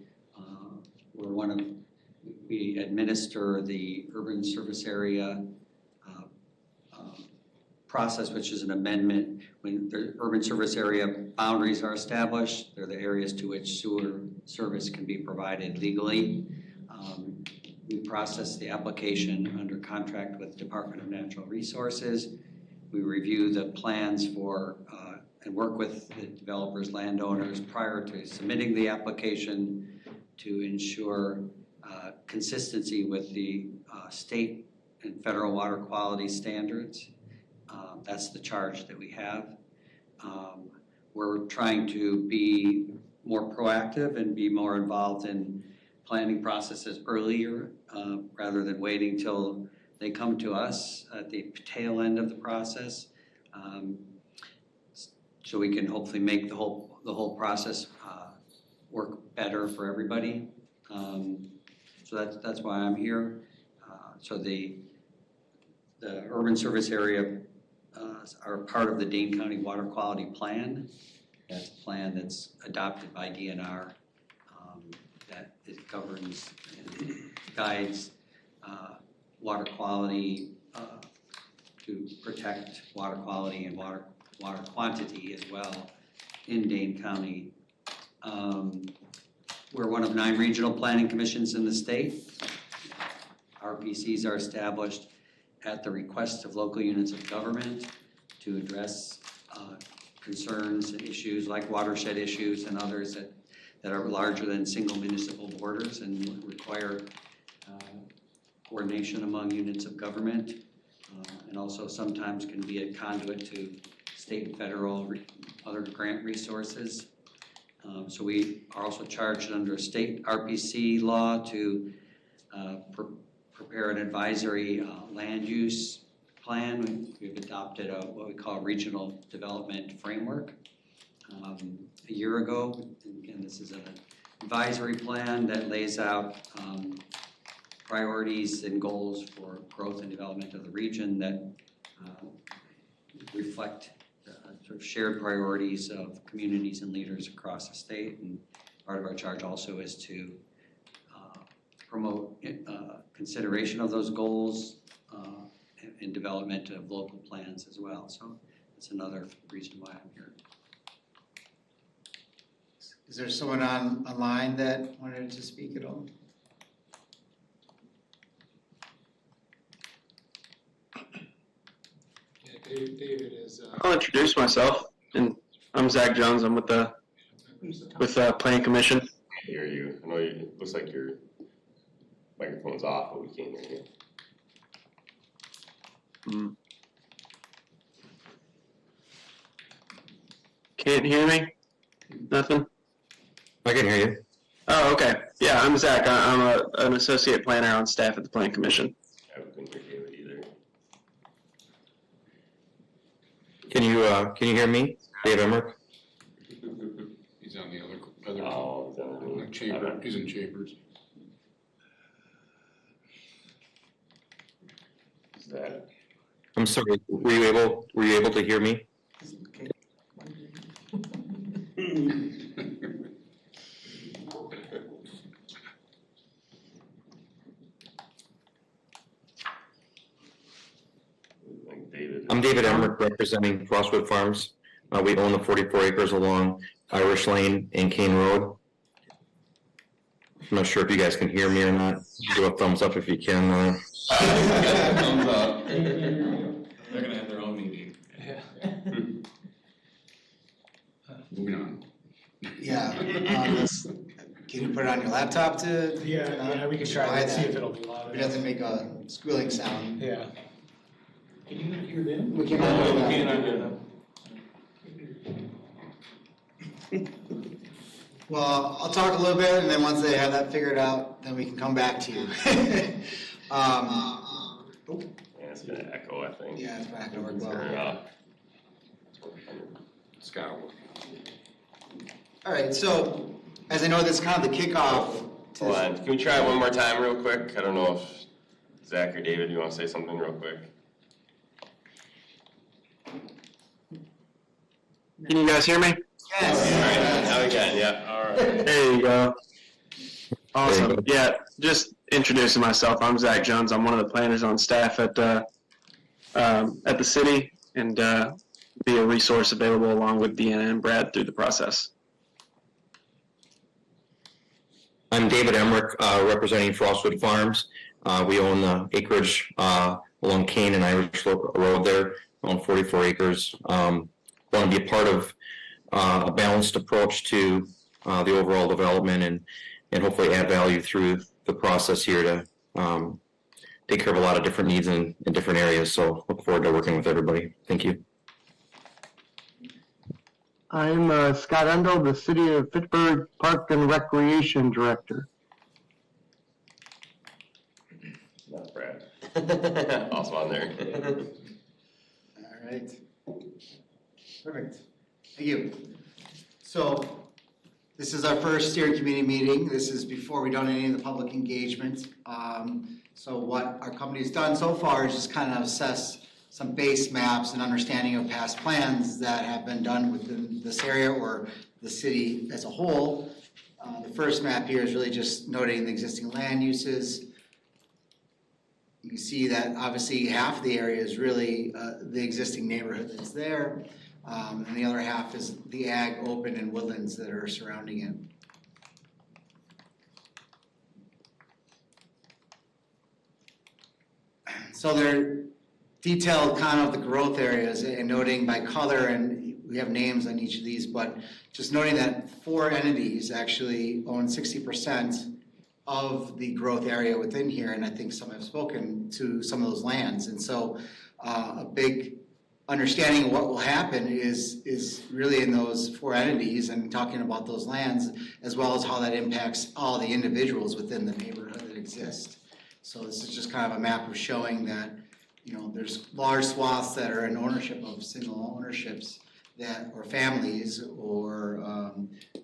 we administer the urban service area process, which is an amendment. When the urban service area boundaries are established, they're the areas to which sewer service can be provided legally. We process the application under contract with Department of Natural Resources. We review the plans for and work with the developers, landowners prior to submitting the application to ensure consistency with the state and federal water quality standards. That's the charge that we have. We're trying to be more proactive and be more involved in planning processes earlier rather than waiting till they come to us at the tail end of the process. So we can hopefully make the whole process work better for everybody. So that's why I'm here. So the urban service area are part of the Dane County Water Quality Plan. That's a plan that's adopted by DNR that it governs and guides water quality to protect water quality and water quantity as well in Dane County. We're one of 9 regional planning commissions in the state. RPCs are established at the request of local units of government to address concerns and issues like watershed issues and others that are larger than single municipal borders and require coordination among units of government, and also sometimes can be a conduit to state and federal other grant resources. So we are also charged under state RPC law to prepare an advisory land use plan. We've adopted what we call regional development framework a year ago. Again, this is an advisory plan that lays out priorities and goals for growth and development of the region that reflect sort of shared priorities of communities and leaders across the state. And part of our charge also is to promote consideration of those goals and development of local plans as well. So that's another reason why I'm here. Is there someone online that wanted to speak at all? Yeah, David is. I'll introduce myself, and I'm Zach Jones. I'm with the Planning Commission. I hear you. I know it looks like your microphone's off, but we can't hear you. Can't hear me? Nothing? I can hear you. Oh, okay. Yeah, I'm Zach. I'm an associate planner on staff at the Planning Commission. I couldn't hear David either. Can you hear me, Dave Emmerich? He's on the other he's in chamber. He's in chambers. Is that? I'm sorry. Were you able to hear me? I'm David Emmerich, representing Crosswood Farms. We own the 44 acres along Irish Lane and Kane Road. I'm not sure if you guys can hear me or not. Give a thumbs up if you can. Thumbs up. They're gonna have their own meeting. Yeah. Moving on. Yeah, can you put it on your laptop to? Yeah, we can try and see if it'll be loud It doesn't make a squealing sound. Yeah. Can you hear them? We can. No, we can't hear them. Well, I'll talk a little bit, and then once they have that figured out, then we can come back to you. Yeah, it's gonna echo, I think. Yeah, it's back over well. Turn it off. It's gotta work. All right, so as I know, this is kind of the kickoff. Hold on, can we try it one more time real quick? I don't know if Zach or David, you wanna say something real quick? Can you guys hear me? Yes. All right, now we can, yeah, all right. There you go. Awesome. Yeah, just introducing myself. I'm Zach Jones. I'm one of the planners on staff at the city, and be a resource available along with Deanna and Brad through the process. I'm David Emmerich, representing Frostwood Farms. We own the acreage along Kane and Irish Road there, own 44 acres. Want to be a part of a balanced approach to the overall development and hopefully add value through the process here to take care of a lot of different needs in different areas. So look forward to working with everybody. Thank you. I'm Scott Endel, the City of Fitchburg Park and Recreation Director. Not Brad. Also on there. All right. Perfect. Thank you. So this is our first steering committee meeting. This is before we've done any of the public engagement. So what our company's done so far is just kind of assess some base maps and understanding of past plans that have been done within this area or the city as a whole. The first map here is really just noting the existing land uses. You can see that obviously half the area is really the existing neighborhood that's there. And the other half is the ag, open, and woodlands that are surrounding it. So they're detailed kind of the growth areas and noting by color, and we have names on each of these, but just noting that 4 entities actually own 60% of the growth area within here, and I think some have spoken to some of those lands. And so a big understanding of what will happen is really in those 4 entities and talking about those lands, as well as how that impacts all the individuals within the neighborhood that exist. So this is just kind of a map of showing that, you know, there's large swaths that are in ownership of single ownerships that, or families, or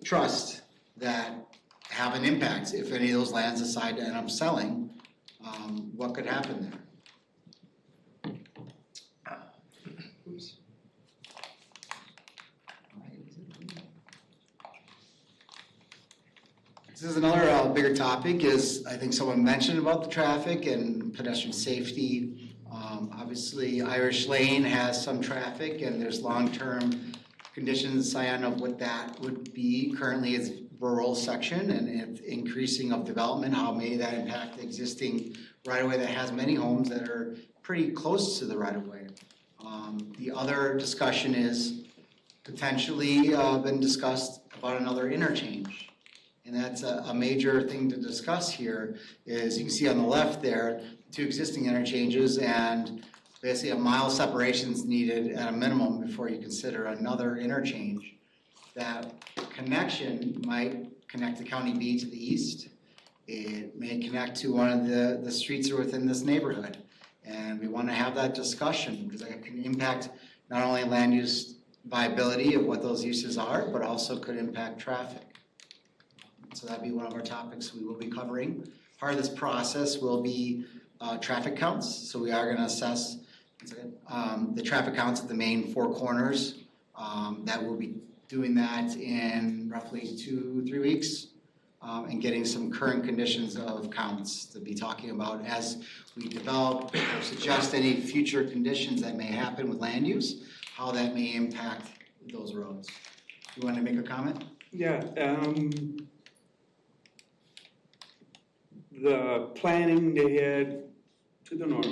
trust that have an impact. If any of those lands decide to end up selling, what could happen there? Oops. This is another bigger topic, is I think someone mentioned about the traffic and pedestrian safety. Obviously, Irish Lane has some traffic, and there's long-term conditions, Cyan, of what that would be. Currently, it's rural section, and it's increasing of development. How may that impact the existing right-of-way that has many homes that are pretty close to the right-of-way? The other discussion is potentially been discussed about another interchange. And that's a major thing to discuss here. Is you can see on the left there, 2 existing interchanges, and basically a mile separation is needed at a minimum before you consider another interchange. That connection might connect to County B to the east. It may connect to one of the streets that are within this neighborhood. And we want to have that discussion because that can impact not only land use viability of what those uses are, but also could impact traffic. So that'd be one of our topics we will be covering. Part of this process will be traffic counts. So we are going to assess the traffic counts at the main 4 corners. That will be doing that in roughly 2-3 weeks and getting some current conditions of counts to be talking about as we develop or suggest any future conditions that may happen with land use, how that may impact those roads. You want to make a comment? Yeah, the planning they had to the north,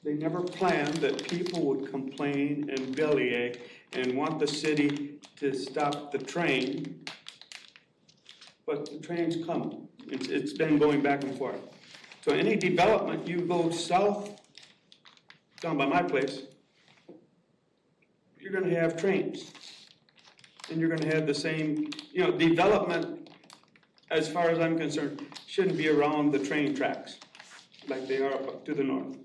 they never planned that people would complain and bellyache and want the city to stop the train, but the train's coming. It's been going back and forth. So any development, you go south, down by my place, you're gonna have trains. and you're gonna have the same, development, as far as I'm concerned, shouldn't be around the train tracks like they are up to the north.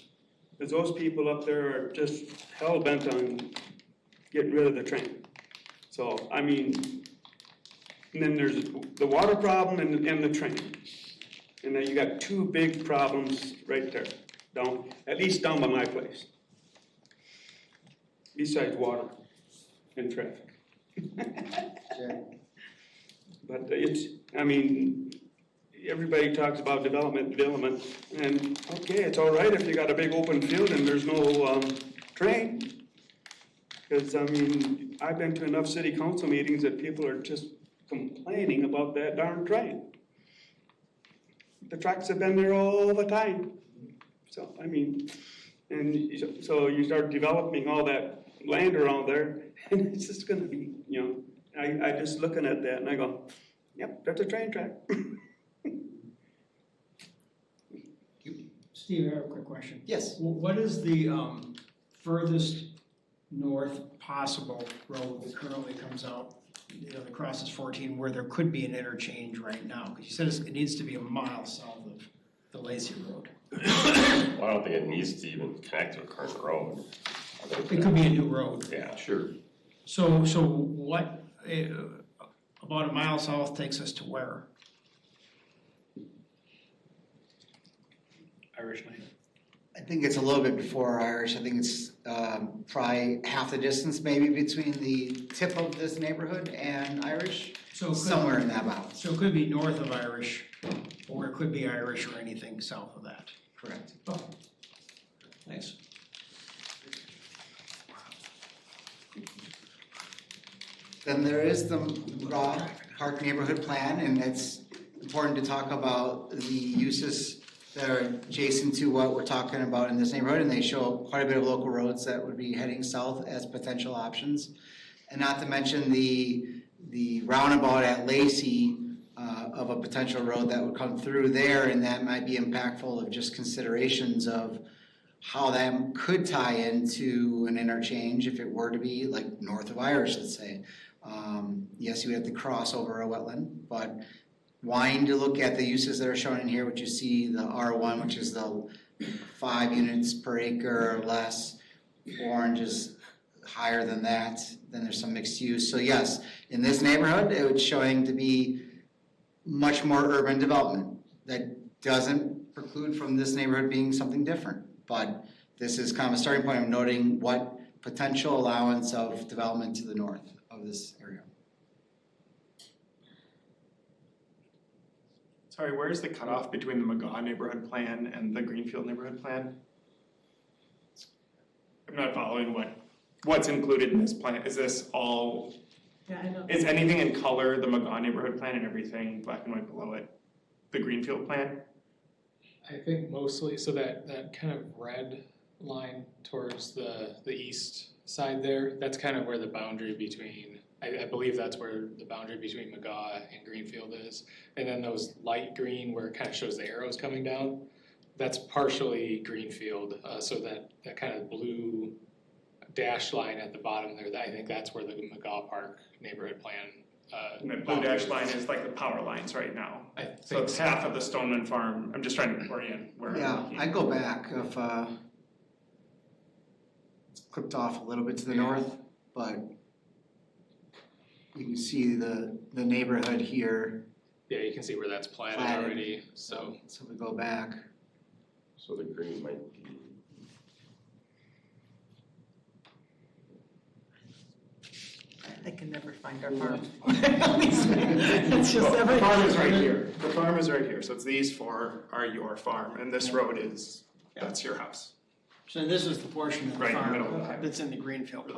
Because those people up there are just hell-bent on getting rid of the train. So, I mean, and then there's the water problem and the train. And then you got two big problems right there, at least down by my place. Besides water and traffic. But everybody talks about development, and okay, it's all right if you got a big open field and there's no train. Because, I've been to enough city council meetings that people are just complaining about that darn train. The trucks have been there all the time. So, so you start developing all that land around there, and it's just gonna be, I just looking at that and I go, yep, that's a train track. Steve, I have a quick question. Yes. What is the furthest north possible road that currently comes out, that crosses 14, where there could be an interchange right now? Because you said it needs to be a mile south of the Lacey Road. Well, I don't think it needs to even connect to a current road. It could be a new road. Yeah, sure. So what, about a mile south takes us to where? Irish Lane. I think it's a little bit before Irish. I think it's probably half the distance maybe between the tip of this neighborhood and Irish, somewhere in that bound. So it could be north of Irish, or it could be Irish or anything south of that. Correct. Oh, thanks. Then there is the McGraw Park Neighborhood Plan, and it's important to talk about the uses that are adjacent to what we're talking about in this neighborhood, and they show quite a bit of local roads that would be heading south as potential options. And not to mention the roundabout at Lacey of a potential road that would come through there, and that might be impactful of just considerations of how that could tie into an interchange if it were to be like north of Irish, let's say. Yes, you would have to cross over a wetland, but wanting to look at the uses that are shown in here, which you see the R1, which is the 5 units per acre or less. Orange is higher than that. Then there's some mixed use. So yes, in this neighborhood, it's showing to be much more urban development. That doesn't preclude from this neighborhood being something different. But this is kind of a starting point of noting what potential allowance of development to the north of this area. Sorry, where's the cutoff between the McGaw neighborhood plan and the Greenfield neighborhood plan? I'm not following what's included in this plan. Is this all, Yeah, I know. is anything in color the McGaw neighborhood plan and everything black and white below it the Greenfield plan? I think mostly, so that kind of red line towards the east side there, that's kind of where the boundary between, I believe that's where the boundary between McGaw and Greenfield is. And then those light green where it kind of shows the arrows coming down, that's partially Greenfield. So that kind of blue dashed line at the bottom there, I think that's where the McGaw Park neighborhood plan. And that blue dash line is like the power lines right now. So it's half of the Stoneman Farm. I'm just trying to orient where I'm Yeah, looking. I go back if it's clipped off a little bit to the north, but you can see the neighborhood here. Yeah, you can see where that's platted already, so. So we go back. So the green might be. I can never find our farm. It's just The every. farm is right here. The farm is right here. So it's these four are your farm and this road is, that's your house. So this is the portion of the Right in the farm middle of that. that's in the Greenfield.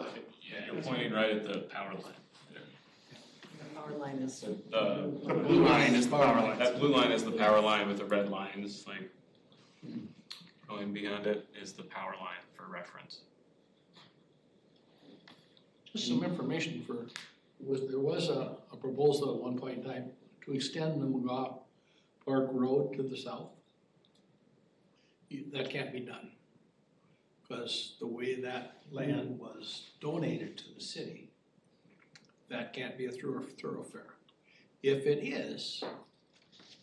Yeah, you're pointing right at the power line. The power line is. The blue line is the power line. That blue line is the power line with the red lines, like, going beyond it is the power line for reference. Just some information there was a proposal at one point in time to extend the McGaw Park Road to the south. That can't be done, because the way that land was donated to the city, that can't be a thoroughfare. If it is,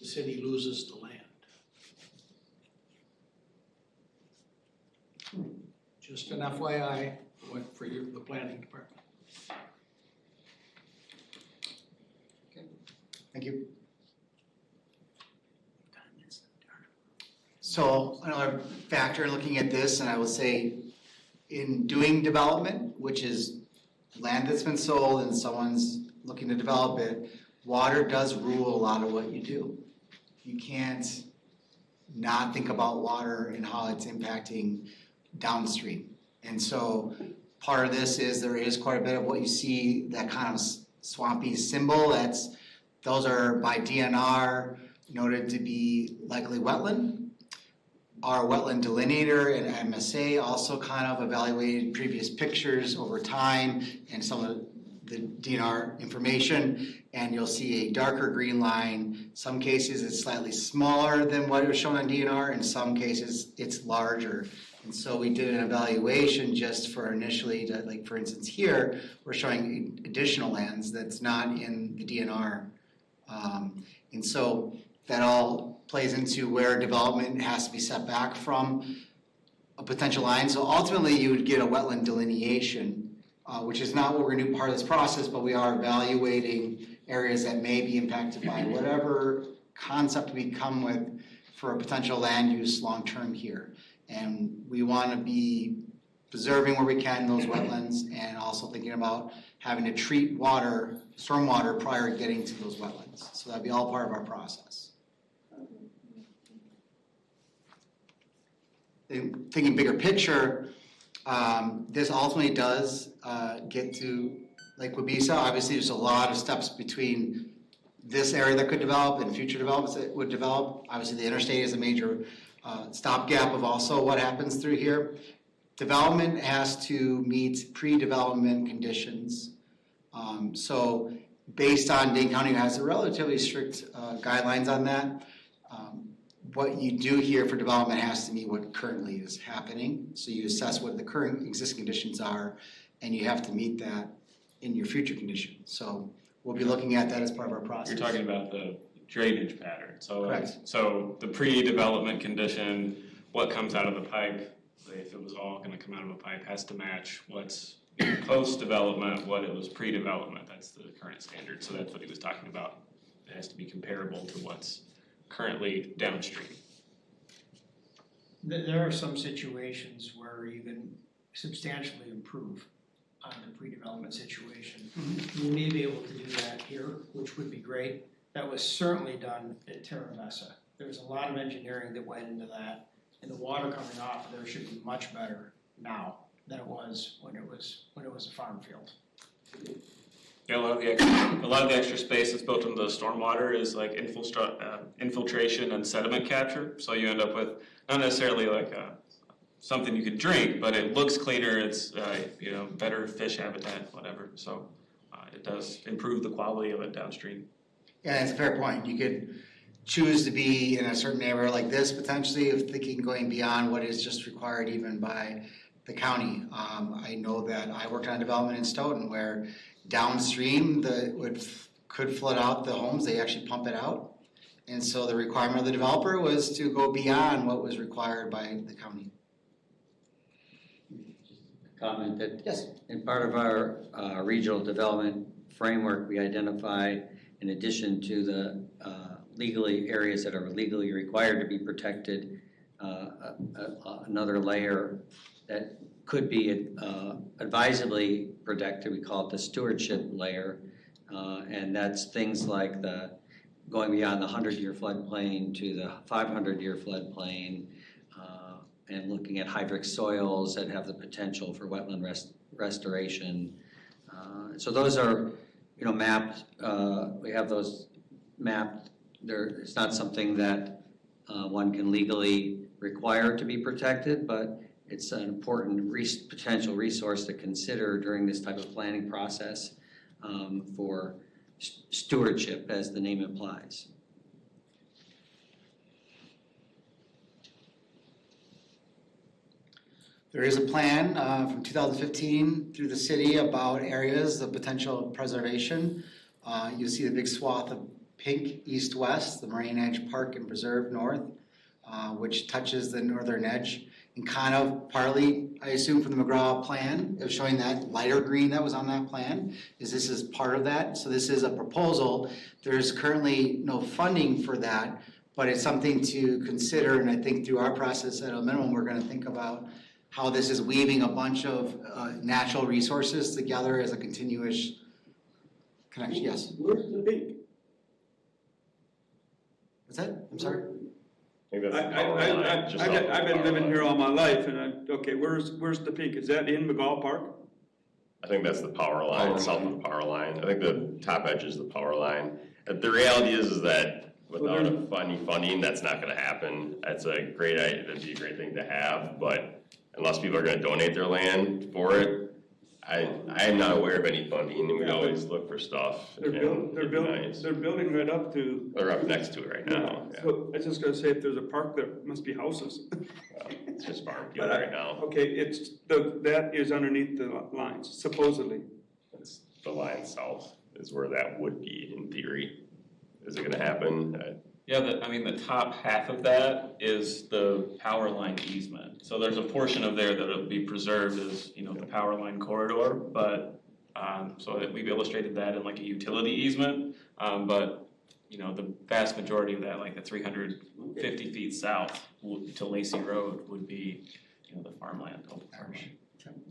the city loses the land. Just an FYI, for you, the planning department. Thank you. So another factor in looking at this, and I will say, in doing development, which is land that's been sold and someone's looking to develop it, water does rule a lot of what you do. You can't not think about water and how it's impacting downstream. And so part of this is there is quite a bit of what you see, that kind of swampy symbol, those are by DNR noted to be likely wetland. Our wetland delineator and MSA also kind of evaluated previous pictures over time and some of the DNR information, and you'll see a darker green line. Some cases it's slightly smaller than what was shown on DNR, in some cases it's larger. And so we did an evaluation just for initially, like for instance here, we're showing additional lands that's not in the DNR. And so that all plays into where development has to be set back from a potential line. So ultimately you would get a wetland delineation, which is not what we're gonna do part of this process, but we are evaluating areas that may be impacted by whatever concept we come with for a potential land use long-term here. And we wanna be preserving where we can those wetlands and also thinking about having to treat water, stormwater prior to getting to those wetlands. So that'd be all part of our process. Thinking bigger picture, this ultimately does get to Lake Wabeesa. Obviously, there's a lot of steps between this area that could develop and future developments that would develop. Obviously, the interstate is a major stopgap of also what happens through here. Development has to meet pre-development conditions. So based on Dane County has a relatively strict guidelines on that. What you do here for development has to meet what currently is happening. So you assess what the current existing conditions are, and you have to meet that in your future conditions. So we'll be looking at that as part of our process. You're talking about the drainage pattern. So, Correct. So the pre-development condition, what comes out of the pipe, if it was all gonna come out of a pipe, has to match what's in post-development, what it was pre-development. That's the current standard. So that's what he was talking about. It has to be comparable to what's currently downstream. There are some situations where you can substantially improve on the pre-development situation. You may be able to do that here, which would be great. That was certainly done at Terra Mesa. There's a lot of engineering that went into that, and the water coming off there should be much better now than it was when it was a farm field. Yeah, a lot of the extra space that's built into the stormwater is like infiltration and sediment capture. So you end up with not necessarily like something you could drink, but it looks cleaner. It's better fish habitat, whatever. So it does improve the quality of it downstream. Yeah, that's a fair point. You could choose to be in a certain neighborhood like this potentially, if thinking going beyond what is just required even by the county. I know that I worked on development in Stoughton where downstream could flood out the homes. They actually pump it out. And so the requirement of the developer was to go beyond what was required by the county. Comment that yes, in part of our regional development framework, we identified, in addition to the areas that are legally required to be protected, another layer that could be advisably protected. We call it the stewardship layer, and that's things like the going beyond the 100-year floodplain to the 500-year floodplain, and looking at hydric soils that have the potential for wetland restoration. So those are, mapped. We have those mapped. It's not something that one can legally require to be protected, but it's an important potential resource to consider during this type of planning process for stewardship, as the name implies. There is a plan from 2015 through the city about areas of potential preservation. You'll see the big swath of pink east-west, the Moraine Edge Park and Preserve North, which touches the northern edge. And kind of partly, I assume from the McGraw plan, of showing that lighter green that was on that plan, is this is part of that. So this is a proposal. There's currently no funding for that, but it's something to consider. And I think through our process, at a minimum, we're gonna think about how this is weaving a bunch of natural resources together as a continuous connection. Yes? Where's the pink? What's that? I'm sorry? I think that's the power line, just off the I've been power living line. here all my life, and okay, where's the peak? Is that in McGall Park? I think that's the power line, south of the power line. I think the top edge is the power line. The reality is that without a funding, that's not gonna happen. That's a great idea, that'd be a great thing to have, but unless people are gonna donate their land for it, I am not aware of any funding, and we always look for stuff. They're building right up to. They're up next to it right now, yeah. So I was just gonna say, if there's a park, there must be houses. Well, it's just barbecue right now. Okay, that is underneath the lines, supposedly. It's the line south is where that would be in theory. Is it gonna happen? Yeah, the top half of that is the power line easement. So there's a portion of there that'll be preserved as, the power line corridor, but, so that we've illustrated that in like a utility easement. But, the vast majority of that, like the 350 feet south to Lacey Road would be, the farmland.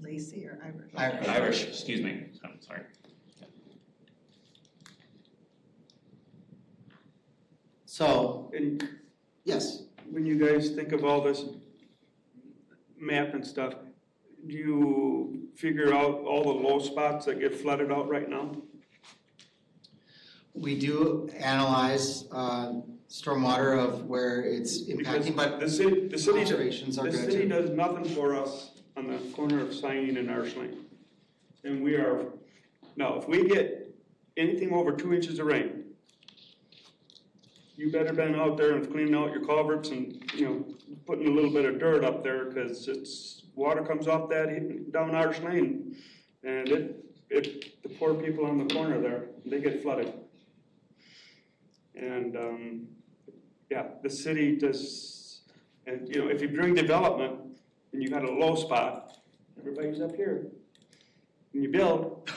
Lacey or Irish? Irish, excuse me, I'm sorry. So, And yes. when you guys think of all this map and stuff, do you figure out all the low spots that get flooded out right now? We do analyze stormwater of where it's impacting, but the city observations are the good city too. does nothing for us on the corner of Sain and Arch Lane. And we are, now, if we get anything over 2 inches of rain, you better been out there and cleaning out your culverts and, putting a little bit of dirt up there, because water comes off that down Arch Lane. And the poor people on the corner there, they get flooded. And, the city does, and, if you bring development and you got a low spot, everybody's up here. And you build,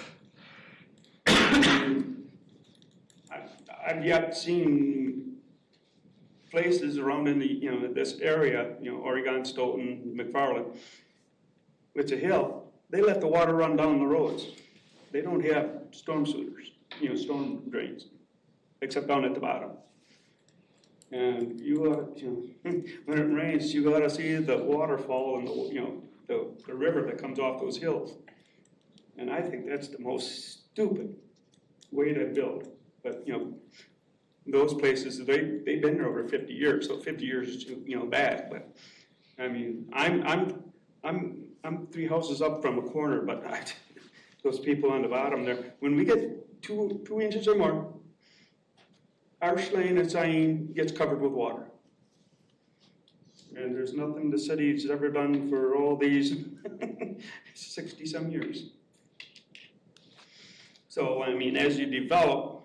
I've yet seen places around in this area, Oregon, Stoughton, McFarland, it's a hill, they let the water run down the roads. They don't have storm sewers, storm drains, except down at the bottom. And when it rains, you ought to see the waterfall and the river that comes off those hills. And I think that's the most stupid way to build. But, those places, they've been there over 50 years, so 50 years is, bad. But, I mean, I'm 3 houses up from a corner, but those people on the bottom there, when we get 2 inches or more, Arch Lane and Sain gets covered with water. And there's nothing the city's ever done for all these 60-some years. So, I mean, as you develop,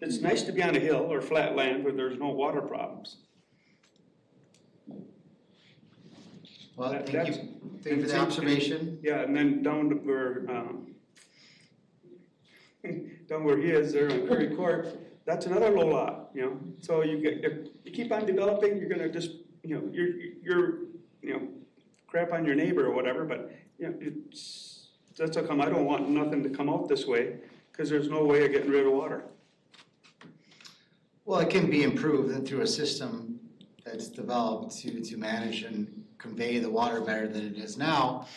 it's nice to be on a hill or flat land where there's no water problems. Well, thank you for the observation. Yeah, and then down to where he is there on Curry Court, that's another low lot, So if you keep on developing, you're gonna just, you're crap on your neighbor or whatever, but, that's how come I don't want nothing to come out this way, because there's no way of getting rid of water. Well, it can be improved through a system that's developed to manage and convey the water better than it is now.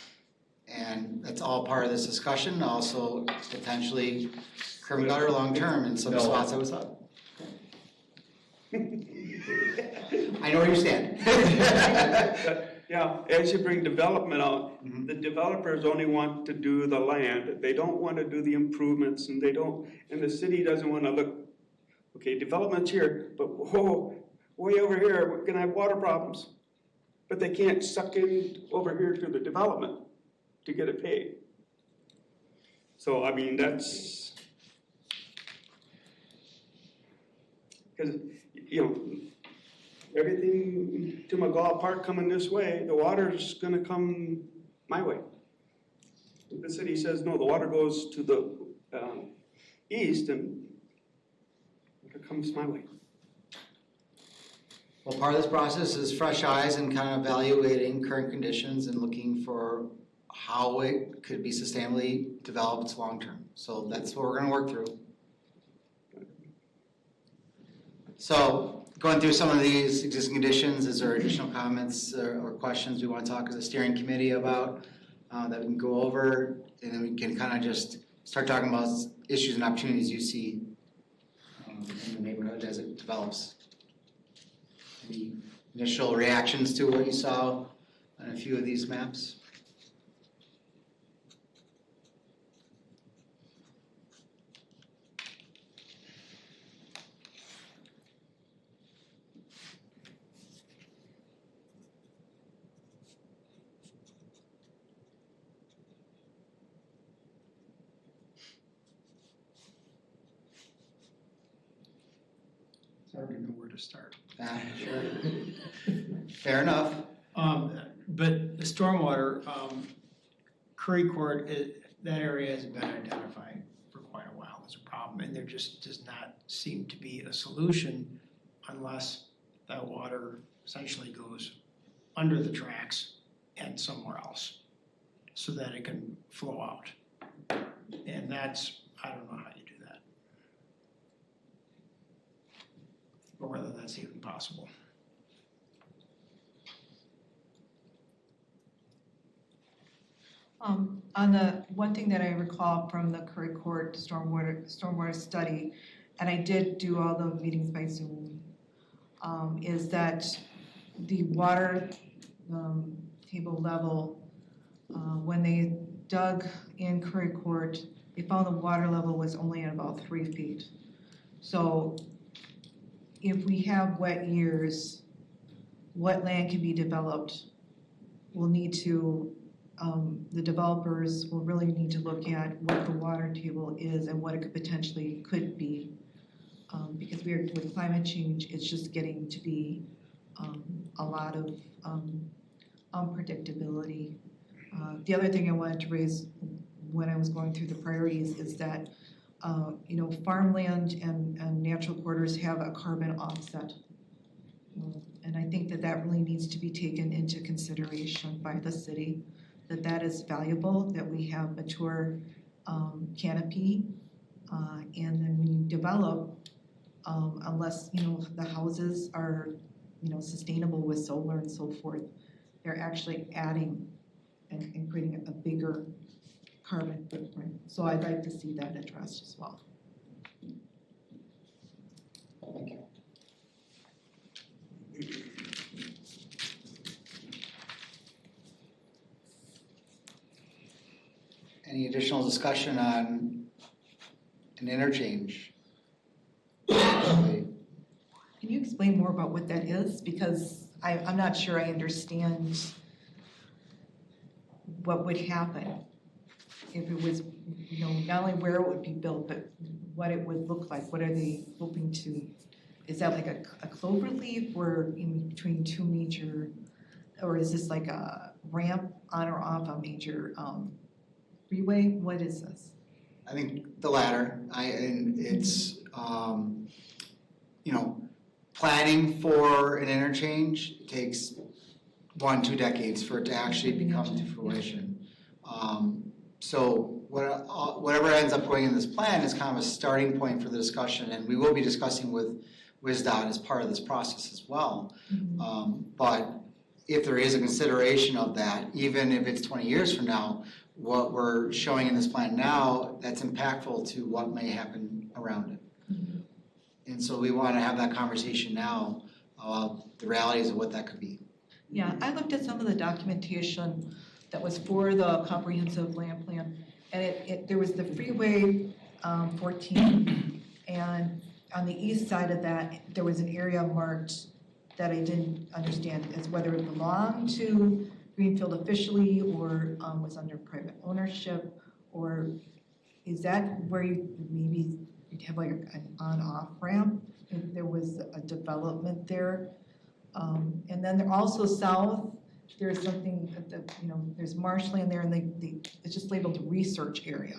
And that's all part of this discussion, also potentially curb and gutter long-term in some spots I was up. I know where you stand. Yeah, as you bring development out, the developers only want to do the land. They don't want to do the improvements, and and the city doesn't want to look, okay, development's here, but whoa, way over here, we're gonna have water problems. but they can't suck in over here to the development to get it paid. So, I mean, that's, because, you know, everything to McGaw Park coming this way, the water's gonna come my way. If the city says, no, the water goes to the east, and it comes my way. Well, part of this process is fresh eyes and kind of evaluating current conditions and looking for how it could be sustainably developed long-term. So that's what we're gonna work through. So going through some of these existing conditions, is there additional comments or questions we want to talk as a steering committee about that we can go over? And then we can kind of just start talking about issues and opportunities you see in the neighborhood as it develops. Any initial reactions to what you saw on a few of these maps? I don't even know where to start. Sure. Fair enough. But the stormwater, Curry Court, that area has been identified for quite a while as a problem, and there just does not seem to be a solution unless that water essentially goes under the tracks and somewhere else so that it can flow out. And that's, I don't know how you do that, or whether that's even possible. On the one thing that I recall from the Curry Court stormwater study, and I did do all the meetings by Zoom, is that the water table level, when they dug in Curry Court, they found the water level was only at about 3 feet. So if we have wet years, what land can be developed? We'll need to, the developers will really need to look at what the water table is and what it potentially could be. Because with climate change, it's just getting to be a lot of unpredictability. The other thing I wanted to raise when I was going through the priorities is that farmland and natural corridors have a carbon offset. And I think that really needs to be taken into consideration by the city, that is valuable, that we have mature canopy. And then when you develop, unless, the houses are, sustainable with solar and so forth, they're actually adding and creating a bigger carbon footprint. So I'd like to see that addressed as well. Thank you. Any additional discussion on an interchange? Can you explain more about what that is? Because I'm not sure I understand what would happen if it was, not only where it would be built, but what it would look like. What are they hoping to, is that like a clover leaf or in between two major, or is this like a ramp on or off a major freeway? What is this? I think the latter. And it's, planning for an interchange takes 1-2 decades for it to actually become to fruition. So whatever ends up going in this plan is kind of a starting point for the discussion, and we will be discussing with WSDOT as part of this process as well. But if there is a consideration of that, even if it's 20 years from now, what we're showing in this plan now, that's impactful to what may happen around it. And so we want to have that conversation now, the realities of what that could be. Yeah, I looked at some of the documentation that was for the comprehensive land plan, and there was the Freeway 14, and on the east side of that, there was an area marked that I didn't understand is whether it belonged to Greenfield officially or was under private ownership, or is that where you maybe you'd have like an on-off ramp if there was a development there? And then there also south, there's something that, there's marshland there and it's just labeled research area.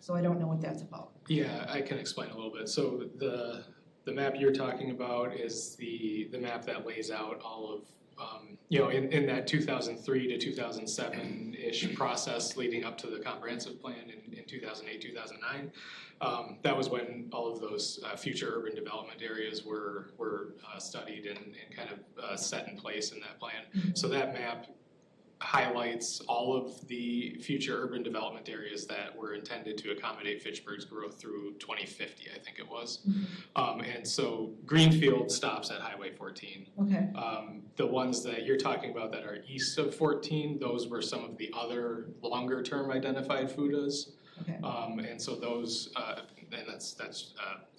So I don't know what that's about. Yeah, I can explain a little bit. So the map you're talking about is the map that lays out all of, in that 2003 to 2007-ish process leading up to the comprehensive plan in 2008, 2009. That was when all of those future urban development areas were studied and kind of set in place in that plan. So that map highlights all of the future urban development areas that were intended to accommodate Fitchburg's growth through 2050, I think it was. And so Greenfield stops at Highway 14. Okay. The ones that you're talking about that are east of 14, those were some of the other longer term identified FUDAs. Okay. And so those, and that's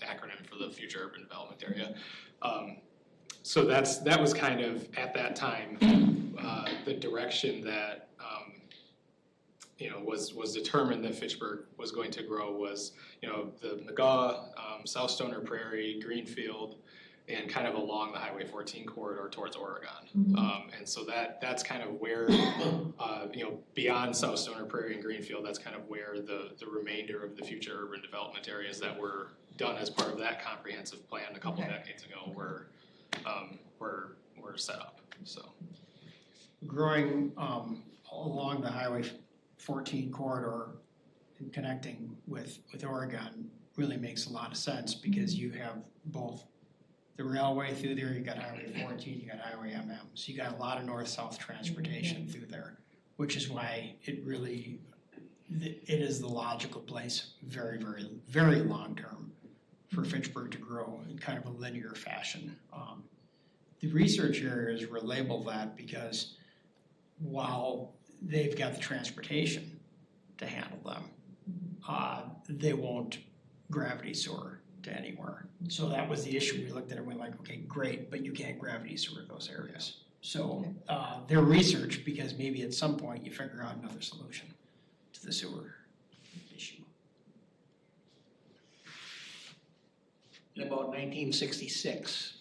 acronym for the future urban development area. So that was kind of at that time the direction that was determined that Fitchburg was going to grow was the McGaw, South Stoner Prairie, Greenfield, and kind of along the Highway 14 corridor towards Oregon. And so that's kind of where beyond South Stoner Prairie and Greenfield, that's kind of where the remainder of the future urban development areas that were done as part of that comprehensive plan a couple decades ago were set up. So Growing along the Highway 14 corridor and connecting with Oregon really makes a lot of sense because you have both the railway through there, you got Highway 14, you got Highway MM. So you got a lot of north-south transportation through there, which is why it is the logical place very, very, very long-term for Fitchburg to grow in kind of a linear fashion. The research areas were labeled that because while they've got the transportation to handle them, they won't gravity soar to anywhere. So that was the issue. We looked at it and we're like, okay, great, but you can't gravity soar those areas. So their research, because maybe at some point you figure out another solution to the sewer issue. In about 1966,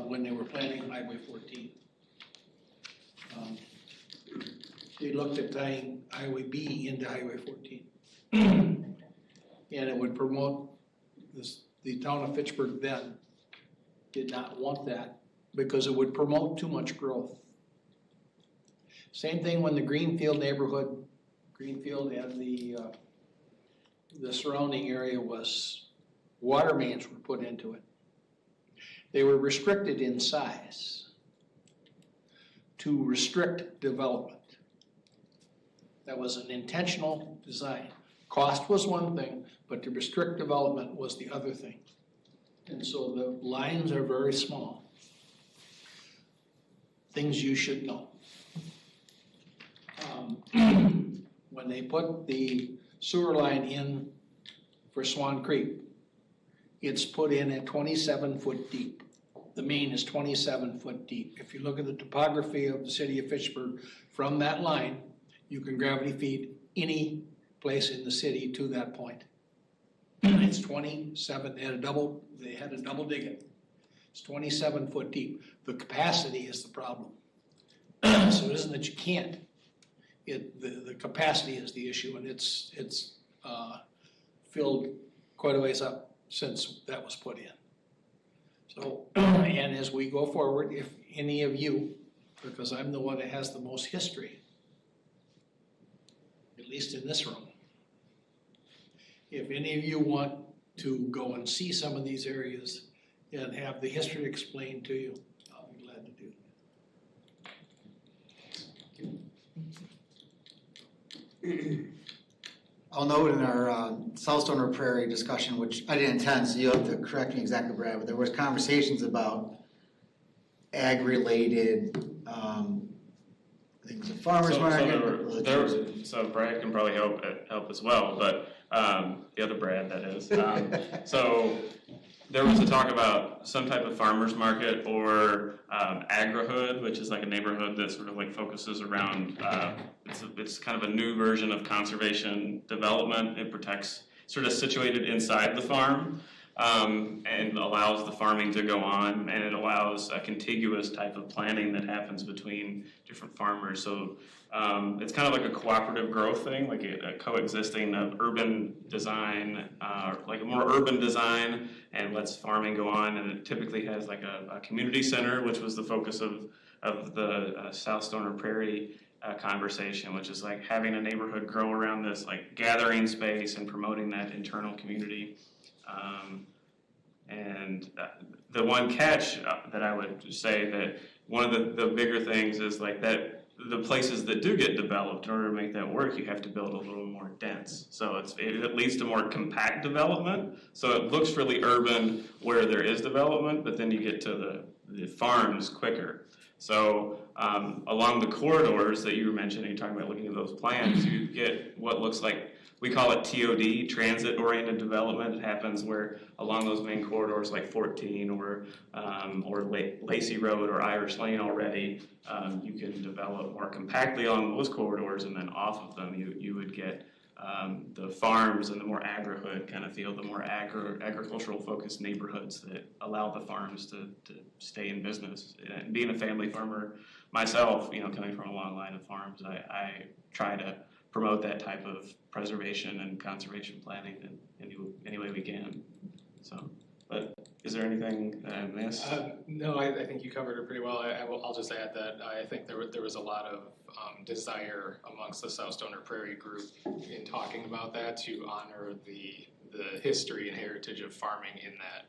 when they were planning Highway 14, they looked at tying Highway B into Highway 14. And it would promote the town of Fitchburg then did not want that because it would promote too much growth. Same thing when the Greenfield neighborhood, Greenfield and the surrounding area was, water mains were put into it. They were restricted in size to restrict development. That was an intentional design. Cost was one thing, but to restrict development was the other thing. And so the lines are very small. Things you should know. When they put the sewer line in for Swan Creek, it's put in at 27 foot deep. The main is 27 foot deep. If you look at the topography of the city of Fitchburg, from that line, you can gravity feed any place in the city to that point. It's 27, they had a double dig it. It's 27 foot deep. The capacity is the problem. So it isn't that you can't. The capacity is the issue, and it's filled quite a ways up since that was put in. So, and as we go forward, if any of you, because I'm the one that has the most history, at least in this room, if any of you want to go and see some of these areas and have the history explained to you, I'll be glad to do that. I'll note in our South Stoner Prairie discussion, which I didn't attend, so you'll have to correct me exactly, Brad, but there was conversations about ag-related, I think it was a farmer's market. So Brad can probably help as well, but the other Brad, that is. So there was a talk about some type of farmer's market or agrihood, which is like a neighborhood that sort of like focuses around, it's kind of a new version of conservation development. It protects, sort of situated inside the farm, and allows the farming to go on, and it allows a contiguous type of planning that happens between different farmers. So it's kind of like a cooperative growth thing, like a coexisting of urban design, like a more urban design, and lets farming go on. And it typically has like a community center, which was the focus of the South Stoner Prairie conversation, which is like having a neighborhood grow around this like gathering space and promoting that internal community. And the one catch that I would say that one of the bigger things is like that the places that do get developed, in order to make that work, you have to build a little more dense. So it leads to more compact development. So it looks really urban where there is development, but then you get to the farms quicker. So along the corridors that you were mentioning, you're talking about looking at those plans, you get what looks like, we call it TOD, transit-oriented development. It happens where along those main corridors like 14 or Lacey Road or Irish Lane already, you can develop more compactly along those corridors, and then off of them you would get the farms and the more agrihood kind of feel, the more agricultural focused neighborhoods that allow the farms to stay in business. And being a family farmer myself, coming from a long line of farms, I try to promote that type of preservation and conservation planning in any way we can. So, but is there anything that I missed? No, I think you covered it pretty well. I'll just add that I think there was a lot of desire amongst the South Stoner Prairie group in talking about that to honor the history and heritage of farming in that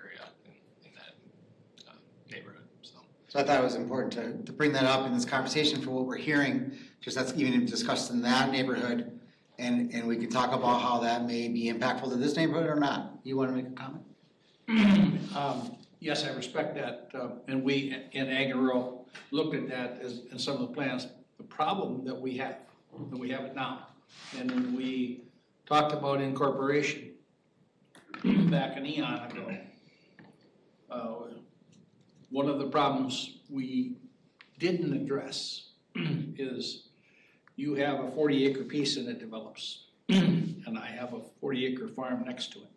area, in that neighborhood. So I thought it was important to bring that up in this conversation for what we're hearing, because that's even discussed in that neighborhood, and we can talk about how that may be impactful to this neighborhood or not. You want to make a comment? Yes, I respect that, and we in Agro looked at that in some of the plans. The problem that we have it now, and when we talked about incorporation back an eon ago, one of the problems we didn't address is you have a 40-acre piece and it develops, and I have a 40-acre farm next to it.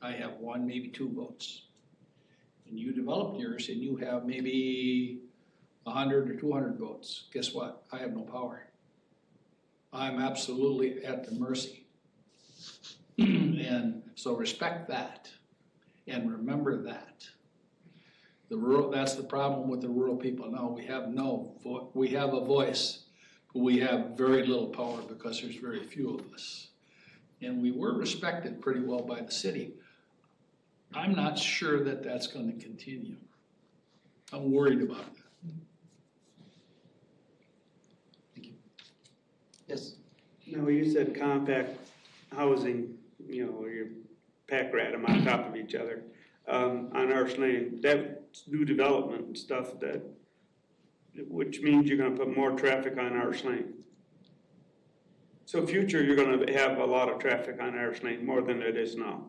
I have one, maybe two votes. And you develop yours and you have maybe 100 or 200 votes. Guess what? I have no power. I'm absolutely at the mercy. And so respect that and remember that. That's the problem with the rural people now. We have a voice, but we have very little power because there's very few of us. And we were respected pretty well by the city. I'm not sure that that's going to continue. I'm worried about that. Thank you. Yes? You said compact housing, where you pack rat them on top of each other. On Irish Lane, that's new development and stuff which means you're gonna put more traffic on Irish Lane. So future, you're gonna have a lot of traffic on Irish Lane, more than it is now.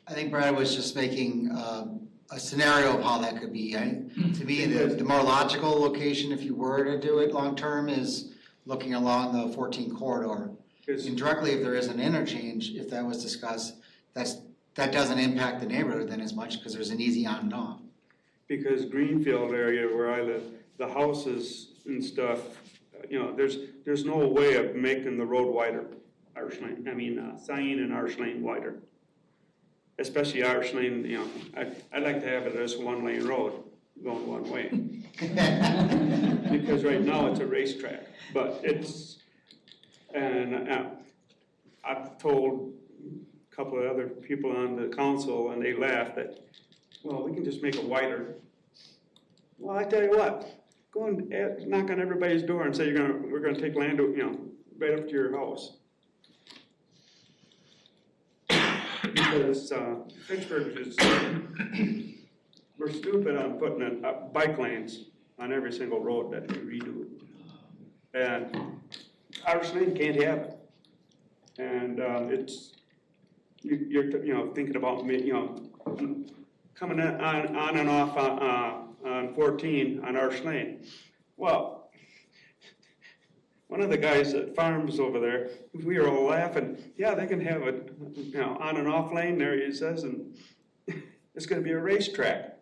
I think Brad was just making a scenario of how that could be. To me, the more logical location, if you were to do it long-term, is looking along the 14 corridor. And directly, if there is an interchange, if that was discussed, that doesn't impact the neighborhood then as much because there's an easy on and off. Because Greenfield area where I live, the houses and stuff, there's no way of making the road wider, Cyan and Irish Lane wider. Especially Irish Lane, I'd like to have it as one-lane road going one way. Because right now it's a racetrack, but I've told a couple of other people on the council and they laughed that, well, we can just make it wider. Well, I tell you what, go and knock on everybody's door and say we're gonna take land, right up to your house. Because Fitchburg we're stupid on putting bike lanes on every single road that we redo. And Irish Lane can't have it. And you're thinking about, coming on and off on 14 on Arch Lane. Well, one of the guys that farms over there, we were all laughing, yeah, they can have a, on and off lane there, he says, and it's gonna be a racetrack,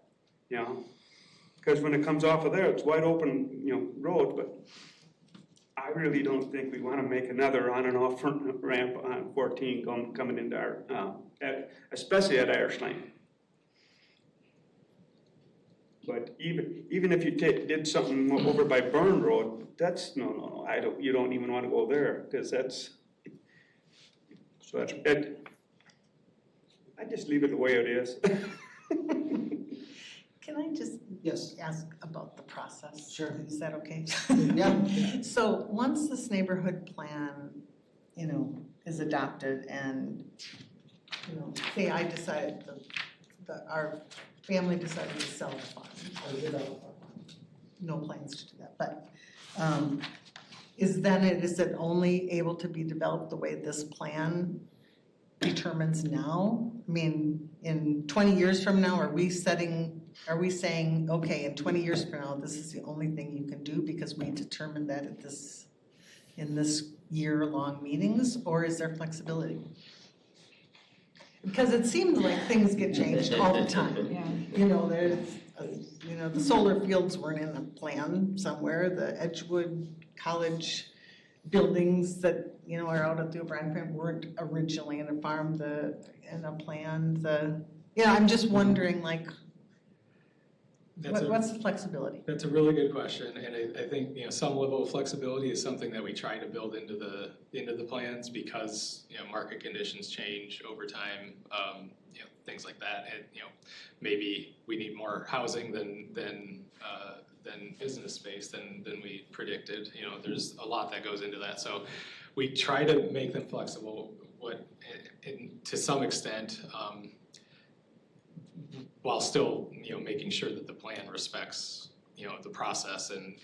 because when it comes off of there, it's wide open, road, but I really don't think we wanna make another on and off ramp on 14 coming into our, especially at Irish Lane. But even if you did something over by Burn Road, that's, no, you don't even wanna go there, because I just leave it the way it is. Can I just Yes. ask about the process? Sure. Is that okay? Yeah. So once this neighborhood plan, is adopted and, say I decided, our family decided to sell the farm or develop our farm. No plans to do that, but, is it only able to be developed the way this plan determines now? I mean, in 20 years from now, are we saying, okay, in 20 years from now, this is the only thing you can do because we determined that in this year-long meetings, or is there flexibility? Because it seems like things get changed all the time. The solar fields weren't in a plan somewhere, the Edgewood College buildings that, are out at the O'Brien Farm weren't originally in a farm, in a plan, I'm just wondering, what's the flexibility? That's a really good question, and I think, some level of flexibility is something that we try to build into the plans because, market conditions change over time, things like that, and, maybe we need more housing than business space than we predicted, there's a lot that goes into that, so we try to make them flexible, to some extent, while still, making sure that the plan respects, the process and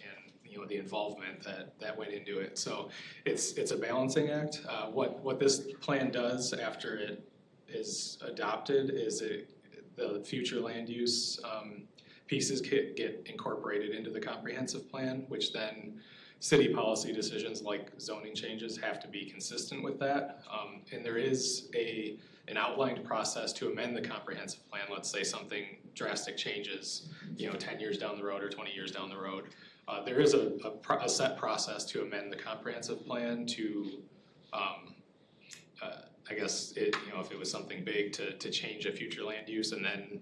the involvement that went into it. So it's a balancing act. What this plan does after it is adopted is the future land use pieces get incorporated into the comprehensive plan, which then city policy decisions like zoning changes have to be consistent with that. And there is an outlined process to amend the comprehensive plan. Let's say something drastic changes, 10 years down the road or 20 years down the road. There is a set process to amend the comprehensive plan to, I guess, if it was something big to change a future land use, and then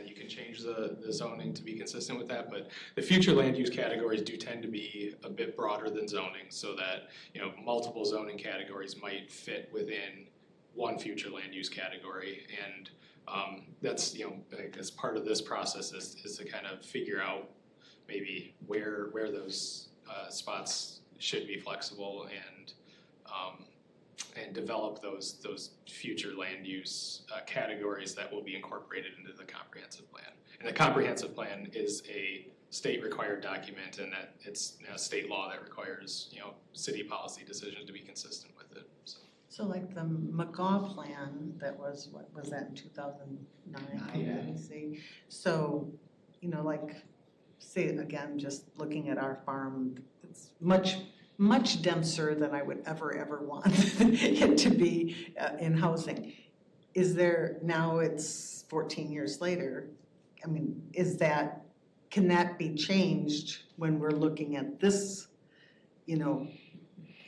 you can change the zoning to be consistent with that. But the future land use categories do tend to be a bit broader than zoning, so that multiple zoning categories might fit within one future land use category, and that's as part of this process is to kind of figure out maybe where those spots should be flexible and develop those future land use categories that will be incorporated into the comprehensive plan. And the comprehensive plan is a state required document, and that it's state law that requires city policy decisions to be consistent with it. So like the McGaw plan that was, what was that in 2009? Yeah. Let me see. So, say again, just looking at our farm, it's much denser than I would ever want it to be in housing. Is there, now it's 14 years later, can that be changed when we're looking at this,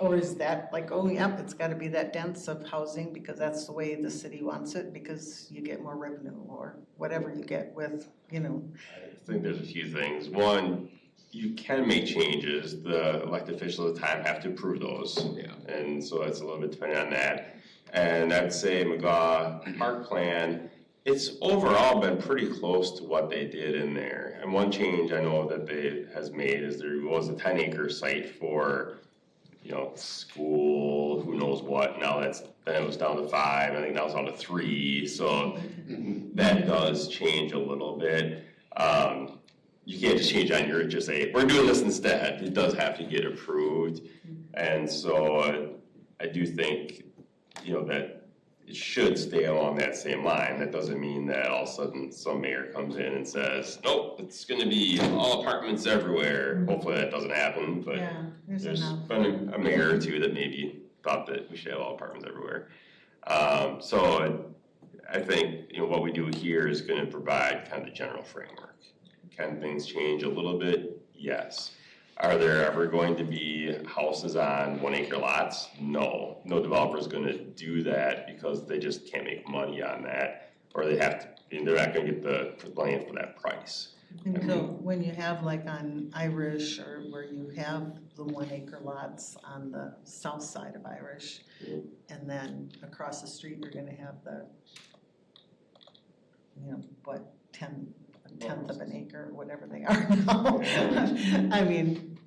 or is that it's gotta be that dense of housing because that's the way the city wants it because you get more revenue or whatever you get with, I think there's a few things. One, you can make changes. The elected officials at the time have to approve those. Yeah. And so that's a little bit dependent on that. And I'd say McGaw Park Plan, it's overall been pretty close to what they did in there. And one change I know that they has made is there was a 10-acre site for school, who knows what. Now then it was down to 5. I think now it's down to 3. So that does change a little bit. You can't just change on your, just say, we're doing this instead. It does have to get approved. And so I do think, that it should stay along that same line. That doesn't mean that all of a sudden some mayor comes in and says, nope, it's gonna be all apartments everywhere. Hopefully that doesn't happen, but Yeah, there's there's enough. been a mayor or two that maybe thought that we should have all apartments everywhere. So I think, you know, what we do here is gonna provide kind of the general framework. Can things change a little bit? Yes. Are there ever going to be houses on 1 acre lots? No. No developer's gonna do that because they just can't make money on that, or they have to, and they're not gonna get the land for that price. And so when you have like on Irish or where you have the 1 acre lots on the south side of Irish, and then across the street, you're gonna have the, you know, what, a tenth of an acre, whatever they are now. I mean,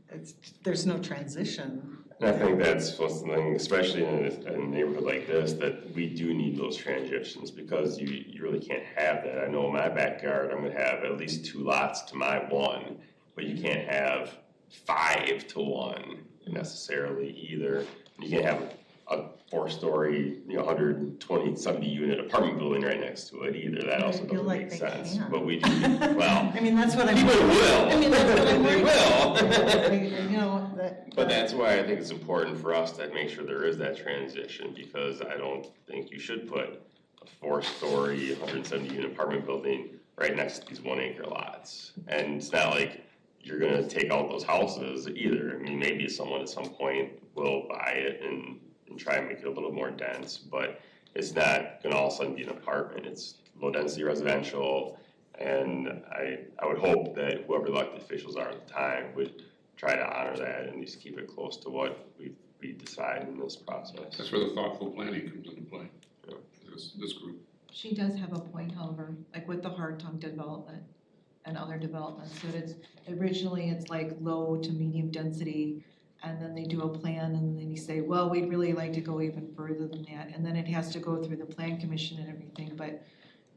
there's no transition. And I think that's something, especially in a neighborhood like this, that we do need those transitions because you really can't have that. I know in my backyard, I'm gonna have at least 2 lots to my 1, but you can't have 5 to 1 necessarily either. You can't have a 4-story, 120, 70 unit apartment building right next to it either. That also doesn't make sense. But we do, well. I mean, that's what I'm. People will. I mean, that's what I'm They worried will. You know, that. But that's why I think it's important for us to make sure there is that transition, because I don't think you should put a 4-story, 170 unit apartment building right next to these 1 acre lots. And it's not like you're gonna take out those houses either. I mean, maybe someone at some point will buy it and try and make it a little more dense, but it's not gonna all of a sudden be an apartment. It's low density residential, and I would hope that whoever elected officials are at the time would try to honor that and at least keep it close to what we decide in this process. That's where the thoughtful planning comes into play, this group. She does have a point, however, like with the Hartung development and other developments, so it's originally it's like low to medium density, and then they do a plan, and then you say, well, we'd really like to go even further than that, and then it has to go through the plan commission and everything, but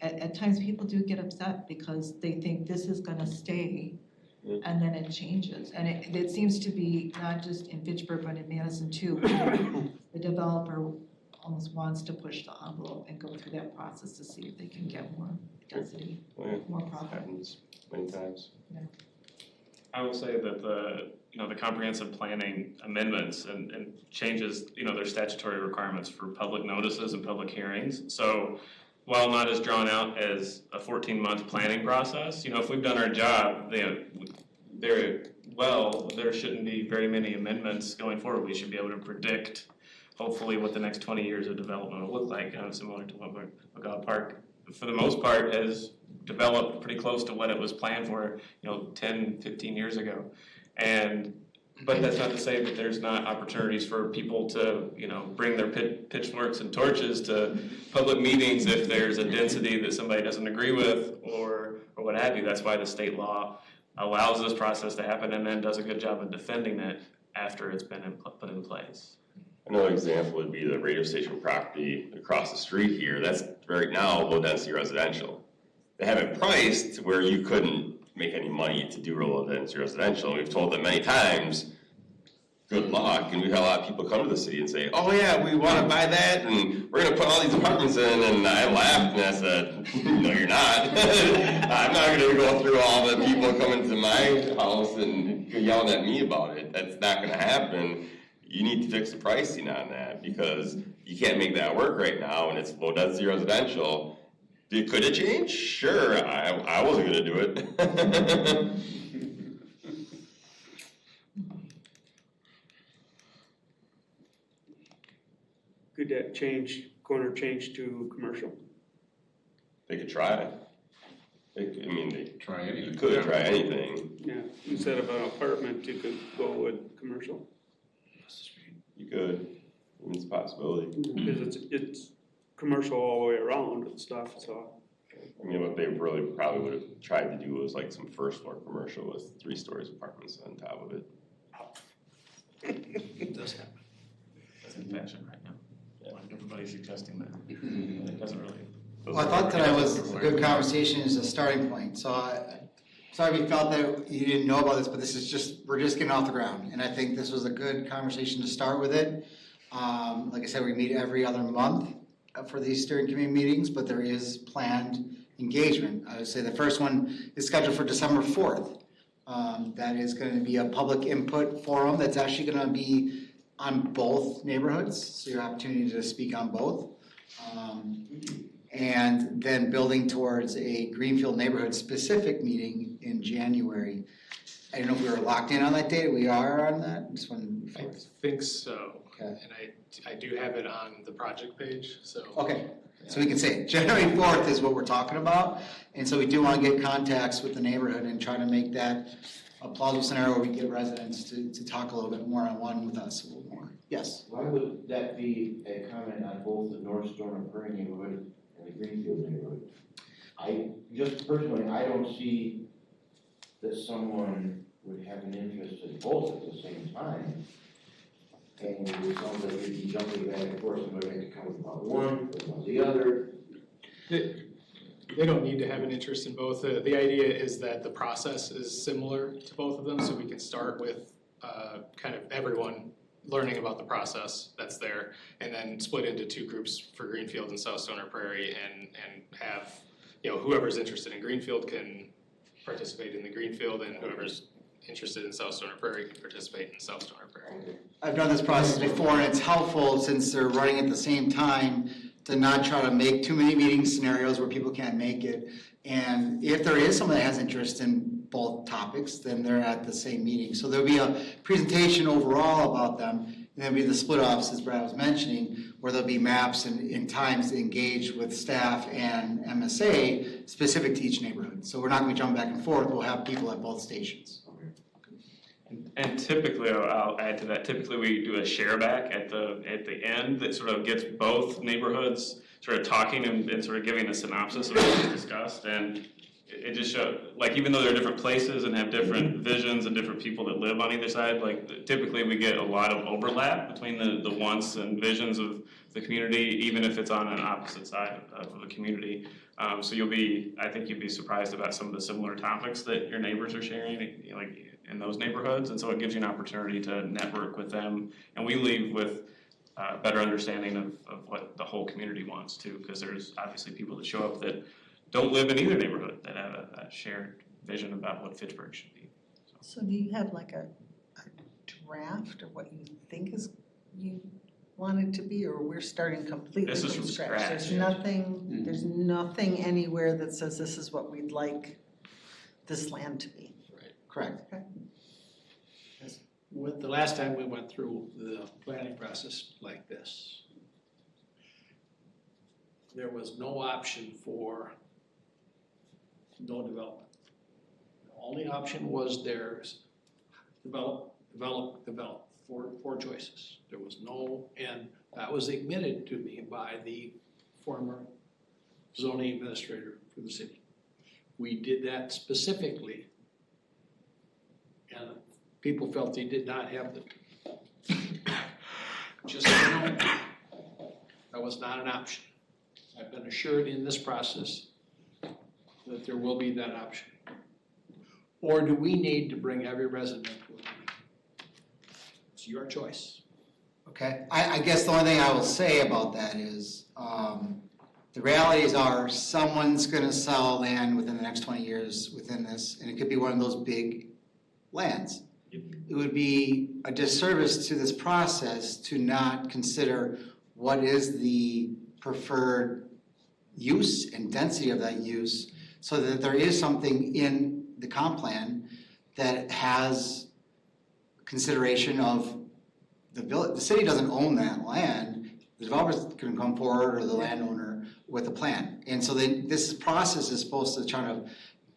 at times people do get upset because they think this is gonna stay, and then it changes, and it seems to be not just in Fitchburg, but in Madison too, where the developer almost wants to push the envelope and go through that process to see if they can get more density, more profit. Happens many times. I will say that the comprehensive planning amendments and changes, their statutory requirements for public notices and public hearings. So while not as drawn out as a 14-month planning process, if we've done our job, there shouldn't be very many amendments going forward. We should be able to predict, hopefully, what the next 20 years of development will look like, similar to what McGaw Park, for the most part, has developed pretty close to what it was planned for, 10, 15 years ago. But that's not to say that there's not opportunities for people to, bring their pitchforks and torches to public meetings if there's a density that somebody doesn't agree with or what have you. That's why the state law allows this process to happen and then does a good job of defending it after it's been put in place. Another example would be the radio station property across the street here. That's right now low density residential. They have it priced to where you couldn't make any money to do low density residential. We've told them many times, good luck, and we've had a lot of people come to the city and say, oh yeah, we want to buy that, and we're going to put all these apartments in, and I laughed and I said, no you're not. I'm not going to go through all the people coming to my house and yelling at me about it. That's not going to happen. You need to fix the pricing on that, because you can't make that work right now, and it's low density residential. Could it change? Sure, I wasn't going to do it. Could that corner change to commercial? They could try it. They try anything. You could try anything. Yeah, instead of an apartment, you could go with commercial. You could. It's a possibility. Because it's commercial all the way around and stuff, so. What they really probably would have tried to do was like some first floor commercial with 3 stories apartments on top of it. It does happen. That's in fashion right now. Everybody's suggesting that. It doesn't really. Well, I thought tonight was a good conversation as a starting point, so sorry if you felt that you didn't know about this, but we're just getting off the ground, and I think this was a good conversation to start with it. Like I said, we meet every other month, for these steering committee meetings, but there is planned engagement. I would say the first one is scheduled for December 4th. That is going to be a public input forum that's actually going to be on both neighborhoods, so your opportunity to speak on both. And then building towards a Greenfield neighborhood specific meeting in January. I don't know if we were locked in on that date. We are on that? Just one. I think so. Okay. And I do have it on the project page, so. Okay, so we can say January 4th is what we're talking about. And so we do want to get contacts with the neighborhood and try to make that a plausible scenario where we get residents to talk a little bit more on one with us a little more. Yes? Why would that be a comment on both the North Storm and Prairie neighborhood and the Greenfield neighborhood? Just personally, I don't see that someone would have an interest in both at the same time. And it sounds like you'd be jumping back and forth, somebody had to come about one, but about the other. They don't need to have an interest in both. The idea is that the process is similar to both of them, so we can start with kind of everyone learning about the process that's there, and then split into two groups for Greenfield and South Stoner Prairie, and have, whoever's interested in Greenfield can participate in the Greenfield, and whoever's interested in South Stoner Prairie can participate in South Stoner Prairie. I've done this process before, and it's helpful since they're running at the same time to not try to make too many meeting scenarios where people can't make it. And if there is someone that has interest in both topics, then they're at the same meeting. So there'll be a presentation overall about them, and there'll be the split offs, as Brad was mentioning, where there'll be maps and times to engage with staff and MSA specific to each neighborhood. So we're not going to jump back and forth. We'll have people at both stations. And typically, I'll add to that, typically we do a share back at the end that sort of gets both neighborhoods sort of talking and sort of giving a synopsis of what was discussed. And it just shows, like, even though they're different places and have different visions and different people that live on either side, like, typically we get a lot of overlap between the wants and visions of the community, even if it's on an opposite side of the community. So I think you'd be surprised about some of the similar topics that your neighbors are sharing, like, in those neighborhoods, and so it gives you an opportunity to network with them, and we leave with a better understanding of what the whole community wants too, because there's obviously people that show up that don't live in either neighborhood that have a shared vision about what Fitchburg should be. So do you have like a draft of what you think you want it to be, or we're starting completely This is from from scratch? scratch, There's nothing anywhere that says this is what we'd like this land to be. Correct. Okay. With the last time we went through the planning process like this, there was no option for no development. The only option was there's develop, four choices. There was no, and that was admitted to me by the former zoning administrator for the city. We did that specifically, and people felt they did not have the, just so you know, that was not an option. I've been assured in this process that there will be that option. Or do we need to bring every resident to a meeting? It's your choice. Okay, I guess the only thing I will say about that is, the realities are someone's gonna sell land within the next 20 years within this, and it could be one of those big lands. It would be a disservice to this process to not consider what is the preferred use and density of that use, so that there is something in the comp plan that has consideration of the village. The city doesn't own that land. The developer's gonna come forward, or the landowner, with a plan. And so this process is supposed to try to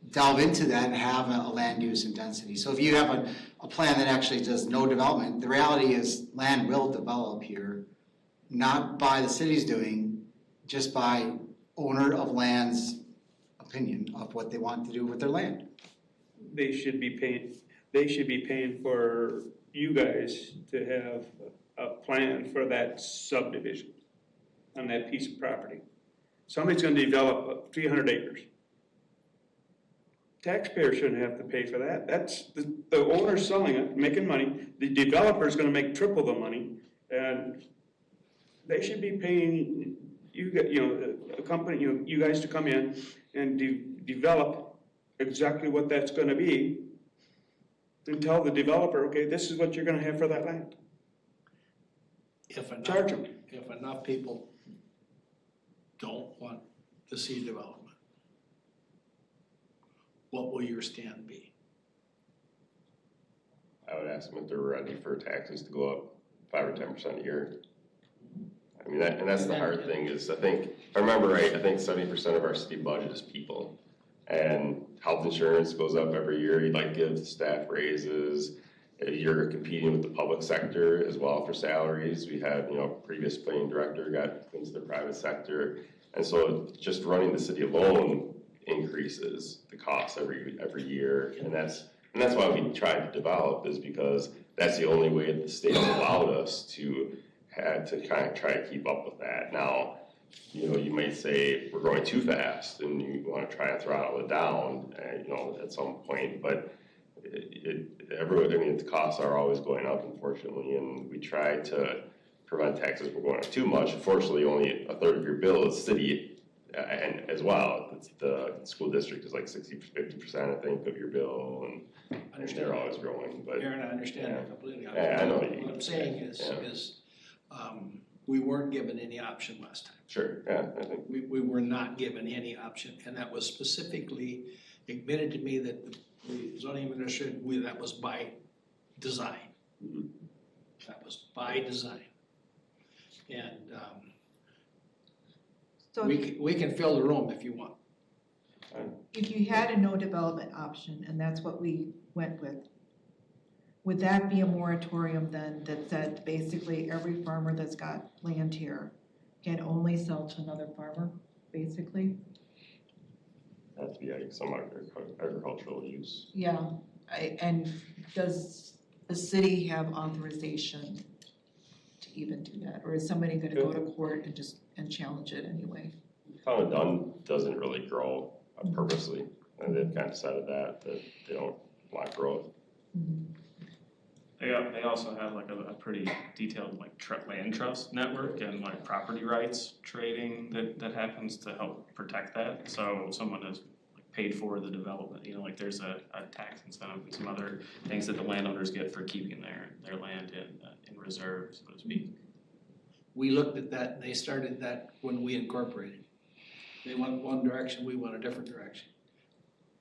delve into that and have a land use and density. So if you have a plan that actually does no development, the reality is land will develop here, not by the city's doing, just by owner of land's opinion of what they want to do with their land. They should be paying for you guys to have a plan for that subdivision on that piece of property. Somebody's gonna develop 300 acres. Taxpayers shouldn't have to pay for that. That's the owner selling it, making money. The developer's gonna make triple the money, and they should be paying you get, a company, you guys to come in and develop exactly what that's gonna be, and tell the developer, okay, this is what you're gonna have for that land. Charge them. If enough people don't want to see development, what will your stand be? I would ask them if they're ready for taxes to go up 5 or 10% a year. I mean, that's the hard thing is I think, if I remember right, I think 70% of our city budget is people. And health insurance goes up every year. You'd like give staff raises. You're competing with the public sector as well for salaries. We have, previous planning director got into the private sector. And so just running the city alone increases the cost every year. And that's why we tried to develop is because that's the only way that the state has allowed us to kind of try to keep up with that. Now, you might say we're growing too fast and you want to try and throttle it down, at some point, but the costs are always going up, unfortunately, and we try to prevent taxes from going up too much. Unfortunately, only a third of your bill is city, and as well, the school district is like 50%, I think, of your bill, and they're always growing, but. Aaron, I understand that completely. Yeah, I know. What I'm saying is we weren't given any option last time. Sure, yeah, I think. We were not given any option, and that was specifically admitted to me that the zoning administrator, that was by design. Mm-hmm. That was by design. And So we can fill the room if you want. if you had a no development option, and that's what we went with, would that be a moratorium then that said basically every farmer that's got land here can only sell to another farmer, basically? Have to be some agricultural use. Yeah, and does the city have authorization to even do that? Or is somebody gonna go to court and challenge it anyway? Town of Dunn doesn't really grow purposely, and they've kind of decided that they don't want growth. They also have like a pretty detailed land trust network and property rights trading that happens to help protect that. So someone has paid for the development, there's a tax incentive and some other things that the landowners get for keeping their land in reserve, so to speak. We looked at that, and they started that when we incorporated. They went one direction, we went a different direction.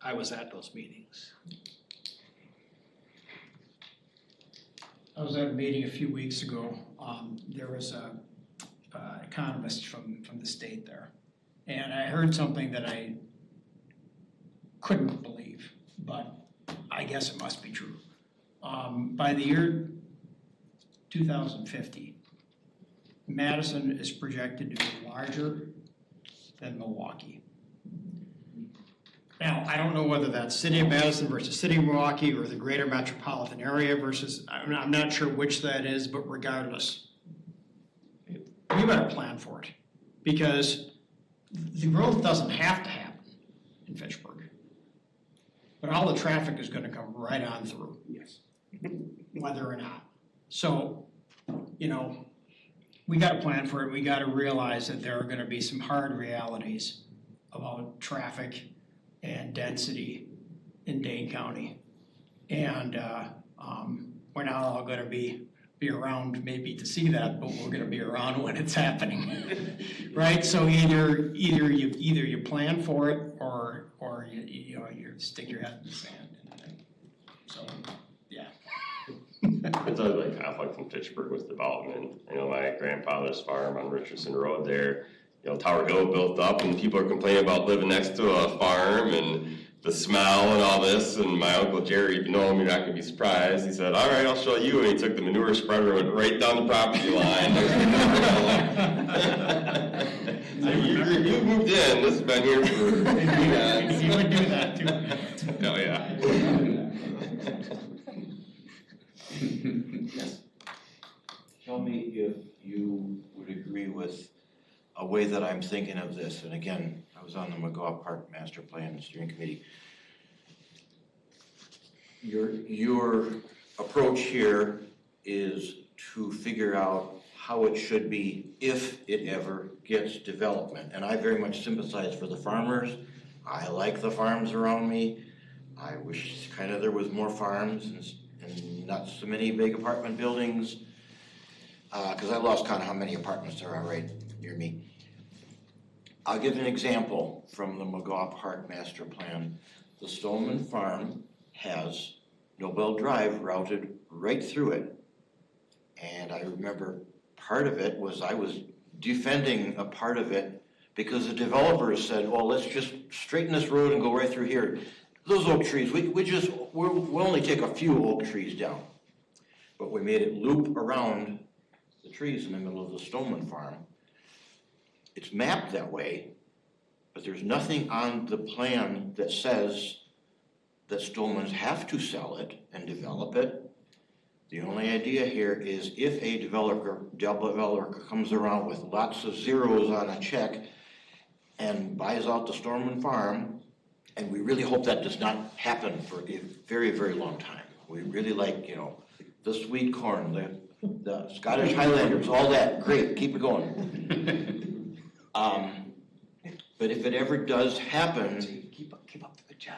I was at those meetings. I was at a meeting a few weeks ago. There was a economist from the state there. And I heard something that I couldn't believe, but I guess it must be true. By the year 2050, Madison is projected to be larger than Milwaukee. Now, I don't know whether that's City of Madison versus City of Milwaukee or the greater metropolitan area versus, I'm not sure which that is, but regardless, we better plan for it because the growth doesn't have to happen in Fitchburg. But all the traffic is gonna come right on through. Yes. Whether or not. So, we gotta plan for it. We gotta realize that there are gonna be some hard realities about traffic and density in Dane County. And we're not all gonna be around maybe to see that, but we're gonna be around when it's happening. Right? So either you plan for it or you stick your head in the sand. So, yeah. It's always conflict in Fitchburg with development. My grandfather's farm on Richardson Road there, Tower Hill built up and people are complaining about living next to a farm and the smell and all this. And my Uncle Jerry, if you know him, you're not gonna be surprised. He said, all right, I'll show you. And he took the manure spreader and went right down the property line. You moved in, this has been here for. You would do that too. Oh, yeah. Tell me if you would agree with a way that I'm thinking of this, and again, I was on the McGaw Park Master Plan Steering Committee. Your approach here is to figure out how it should be if it ever gets development. And I very much sympathize for the farmers. I like the farms around me. I wish kind of there was more farms and not so many big apartment buildings. Because I lost count of how many apartments there are right near me. I'll give an example from the McGaw Park Master Plan. The Stoneman Farm has Nobel Drive routed right through it. And I remember part of it was I was defending a part of it because the developers said, well, let's just straighten this road and go right through here. Those oak trees, we'll only take a few oak trees down. But we made it loop around the trees in the middle of the Stoneman Farm. It's mapped that way, but there's nothing on the plan that says that Stonemans have to sell it and develop it. The only idea here is if a developer comes around with lots of zeros on a check and buys out the Stoneman Farm, and we really hope that does not happen for a very, very long time. We really like, the sweet corn, the Scottish Highlanders, all that, great, keep it going. But if it ever does happen, Keep up the good job.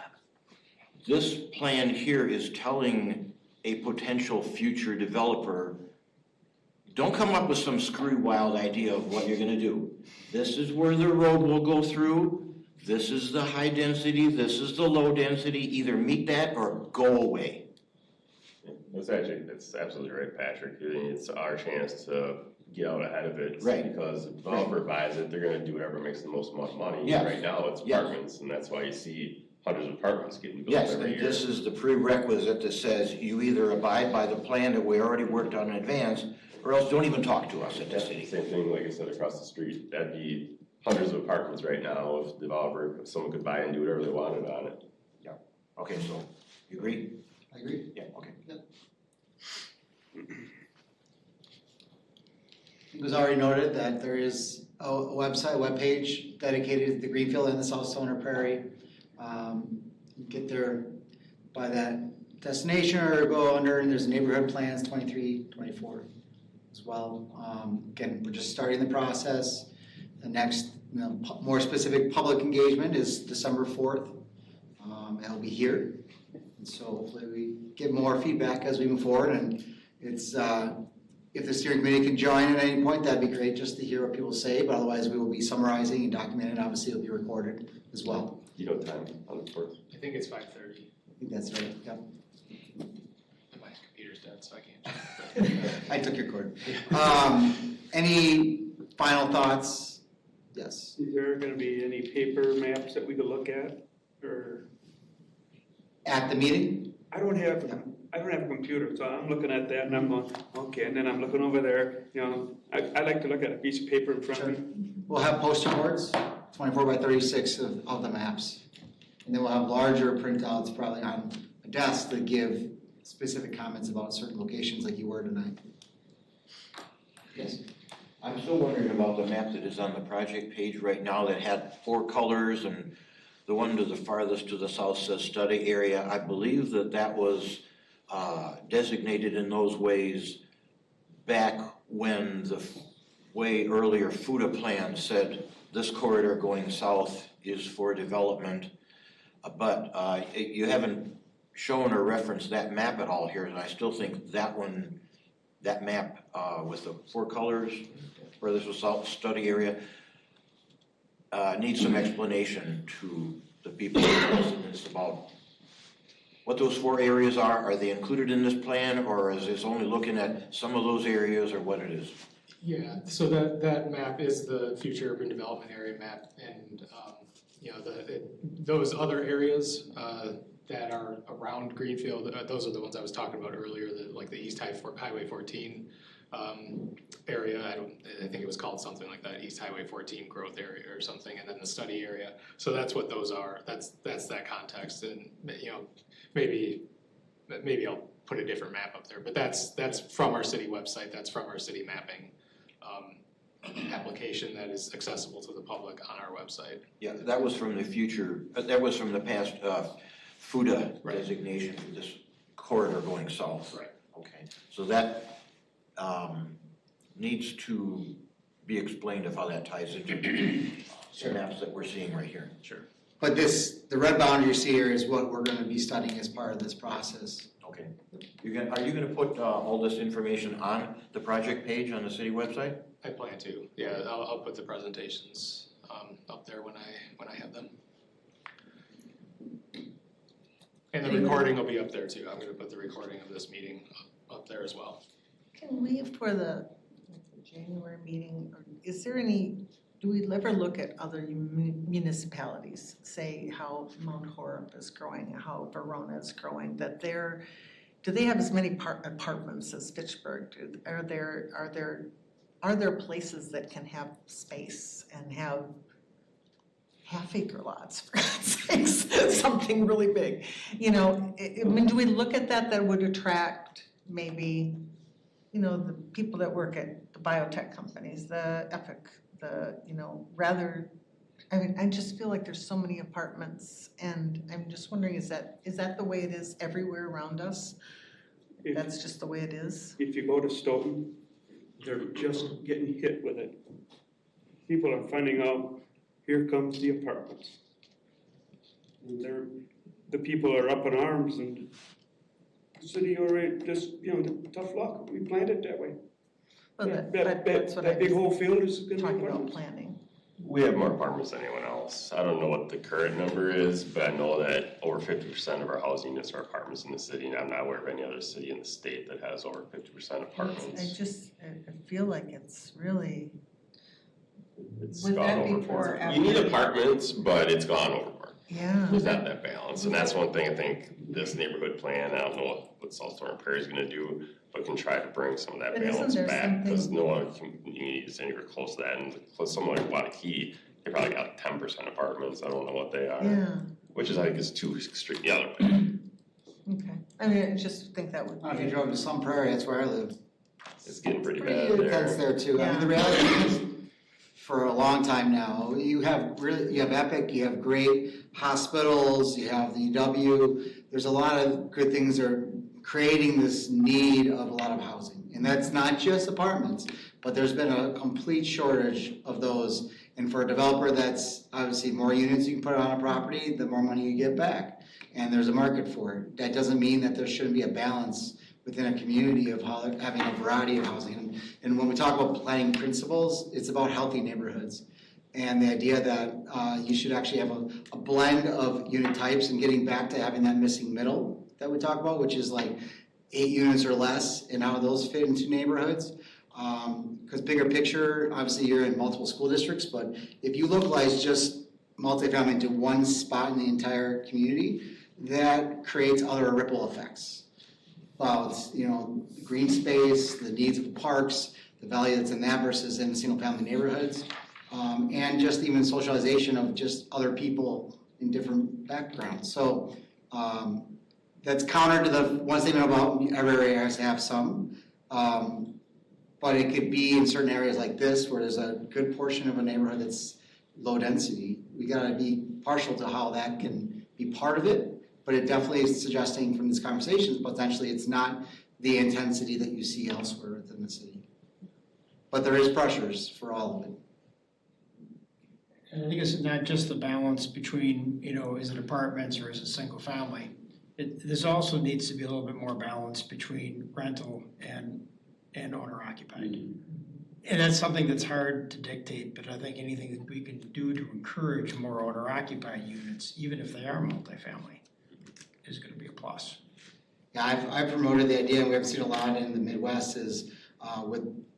this plan here is telling a potential future developer, don't come up with some screwy wild idea of what you're gonna do. This is where the road will go through, this is the high density, this is the low density, either meet that or go away. That's absolutely right, Patrick. It's our chance to get out ahead of it. Right. Because if the developer buys it, they're gonna do whatever makes the most amount of money. Yes. Right now, it's Yes. apartments, and that's why you see hundreds of apartments getting built Yes, every and year. this is the prerequisite that says you either abide by the plan that we already worked on in advance, or else don't even talk to us at the city. Same thing, like I said, across the street. That'd be hundreds of apartments right now if someone could buy and do whatever they wanted on it. Yeah. Okay, so you agree? I agree. Yeah, okay. It was already noted that there is a webpage dedicated to the Greenfield and the South Stoner Prairie. You get there by that destination or go under, and there's neighborhood plans 23, 24 as well. Again, we're just starting the process. The next, more specific public engagement is December 4th. It'll be here. And so hopefully we get more feedback as we move forward, and it's, if the steering committee can join at any point, that'd be great just to hear what people say, but otherwise we will be summarizing and documenting, obviously it'll be recorded as well. You know time on the 4th? I think it's 5:30. I think that's right, yep. My computer's dead, so I can't. I took your cord. Any final thoughts? Yes. Is there gonna be any paper maps that we could look at, or? At the meeting? I don't have a computer, so I'm looking at that and I'm going, okay, and then I'm looking over there, I like to look at a piece of paper in front of me. We'll have poster boards, 24 by 36 of the maps. And then we'll have larger printouts probably on a desk that give specific comments about certain locations like you were tonight. Yes? I'm still wondering about the map that is on the project page right now that had 4 colors, and the one to the farthest to the south says study area. I believe that was designated in those ways back when the way earlier FUTA plan said this corridor going south is for development. But you haven't shown or referenced that map at all here, and I still think that map with the 4 colors, where this was south study area, needs some explanation to the people it's about what those 4 areas are. Are they included in this plan, or is this only looking at some of those areas, or what it is? Yeah, so that map is the future urban development area map, and those other areas that are around Greenfield, those are the ones I was talking about earlier, like the East Highway 14 area. I think it was called something like that, East Highway 14 growth area or something, and then the study area. So that's what those are. That's that context, and maybe I'll put a different map up there, but that's from our city website. That's from our city mapping application that is accessible to the public on our website. Yeah, that was from the future. That was from the past FUTA designation for this corridor going south. Right. Okay, so that needs to be explained of how that ties into the maps that we're seeing right here. Sure. But the red boundary you see here is what we're gonna be studying as part of this process. Okay. Are you gonna put all this information on the project page on the city website? I plan to, yeah, I'll put the presentations up there when I have them. And the recording will be up there too. I'm gonna put the recording of this meeting up there as well. Can we, for the January meeting, is there any, do we ever look at other municipalities, say how Mount Horeb is growing, how Verona is growing, that do they have as many apartments as Fitchburg? Are there places that can have space and have half-acre lots, for God's sakes, something really big? You know, I mean, do we look at that would attract maybe, you know, the people that work at the biotech companies, the Epic, rather, I mean, I just feel like there's so many apartments, and I'm just wondering, is that the way it is everywhere around us? That's just the way it is? If you go to Stoughton, they're just getting hit with it. People are finding out, here comes the apartments. And the people are up in arms, and the city already just, tough luck, we planned it that way. Well, That big whole field is gonna be talking about apartments. planning. We have more apartments than anyone else. I don't know what the current number is, but I know that over 50% of our housing units are apartments in the city, and I'm not aware of any other city in the state that has over 50% apartments. I feel like it's really. It's Would gone that be overboard. for You need apartments, but it's gone overboard. Yeah. There's not that balance, and that's one thing I think this neighborhood plan, I don't know what South Thornton Prairie is gonna do, but can try to bring some of that But isn't balance there back, because something- no other community is anywhere close to that, and someone like Waukee, they probably got like 10% apartments, I don't know what they are. Yeah. Which is, I think, is too extreme the other way. Okay, I mean, I just think that would If you be. drove to Sun Prairie, that's where I live. It's getting pretty Pretty bad intense there. there too. I mean, the reality is, for a long time now, you have Epic, you have great hospitals, you have the UW. There's a lot of good things that are creating this need of a lot of housing. And that's not just apartments, but there's been a complete shortage of those. And for a developer, that's obviously more units you can put on a property, the more money you get back. And there's a market for it. That doesn't mean that there shouldn't be a balance within a community of having a variety of housing. And when we talk about planning principles, it's about healthy neighborhoods. And the idea that you should actually have a blend of unit types and getting back to having that missing middle that we talk about, which is like 8 units or less, and how those fit into neighborhoods. Because bigger picture, obviously you're in multiple school districts, but if you localize just multifamily into one spot in the entire community, that creates other ripple effects. Well, it's, green space, the needs of the parks, the value that's in that versus in single-family neighborhoods, and just even socialization of just other people in different backgrounds. So that's counter to the one statement about every area has to have some, but it could be in certain areas like this where there's a good portion of a neighborhood that's low density. We gotta be partial to how that can be part of it. But it definitely is suggesting from these conversations, potentially it's not the intensity that you see elsewhere within the city. But there is pressures for all of it. And I think it's not just the balance between, is it apartments or is it single family? This also needs to be a little bit more balance between rental and owner occupied. And that's something that's hard to dictate, but I think anything that we can do to encourage more owner occupied units, even if they are multifamily, is gonna be a plus. Yeah, I've promoted the idea, and we haven't seen a lot in the Midwest, is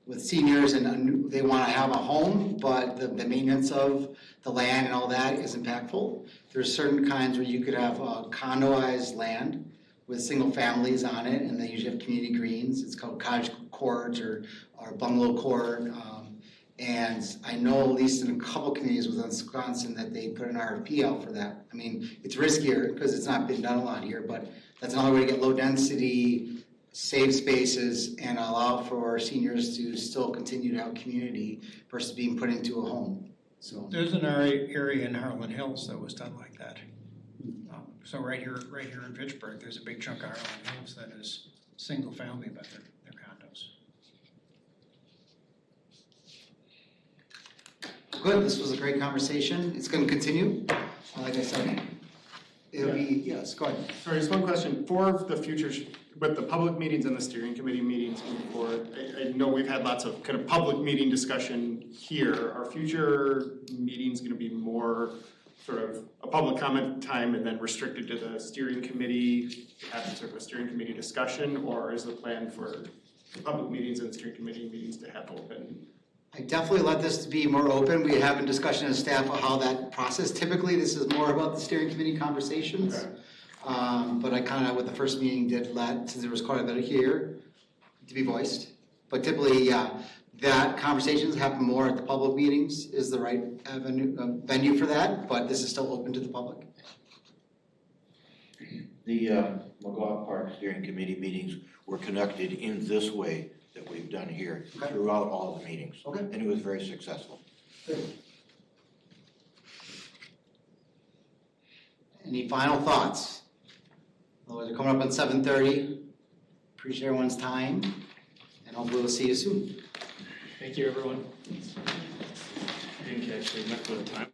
with seniors and they want to have a home, but the maintenance of the land and all that is impactful. There's certain kinds where you could have condoized land with single families on it, and they usually have community greens. It's called cottage court or bungalow court. And I know at least in a couple communities within Wisconsin that they put an RFP out for that. I mean, it's riskier because it's not been done a lot here, but that's another way to get low density, save spaces, and allow for seniors to still continue to have community versus being put into a home. So There's an area in Harlan Hills that was done like that. So right here in Fitchburg, there's a big chunk of Harlan Hills that is single family, but they're condos. Good, this was a great conversation. It's gonna continue. Like I said, it'll be, yes, go ahead. Sorry, just one question. For the future, with the public meetings and the steering committee meetings moving forward, I know we've had lots of kind of public meeting discussion here. Are future meetings gonna be more sort of a public comment time and then restricted to the steering committee, having sort of a steering committee discussion? Or is the plan for the public meetings and steering committee meetings to have open? I definitely let this be more open. We have a discussion as staff of how that process, typically this is more about the steering committee conversations. Okay. But I kind of, with the first meeting, did let, since there was quite a bit here, to be voiced. But typically, that conversations happen more at the public meetings is the right venue for that, but this is still open to the public. The McGraw Park Steering Committee meetings were conducted in this way that we've done here throughout all the meetings. Okay. And it was very successful. Any final thoughts? Otherwise, we're coming up on 7:30. Appreciate everyone's time, and hopefully we'll see you soon. Thank you, everyone. I didn't catch the time.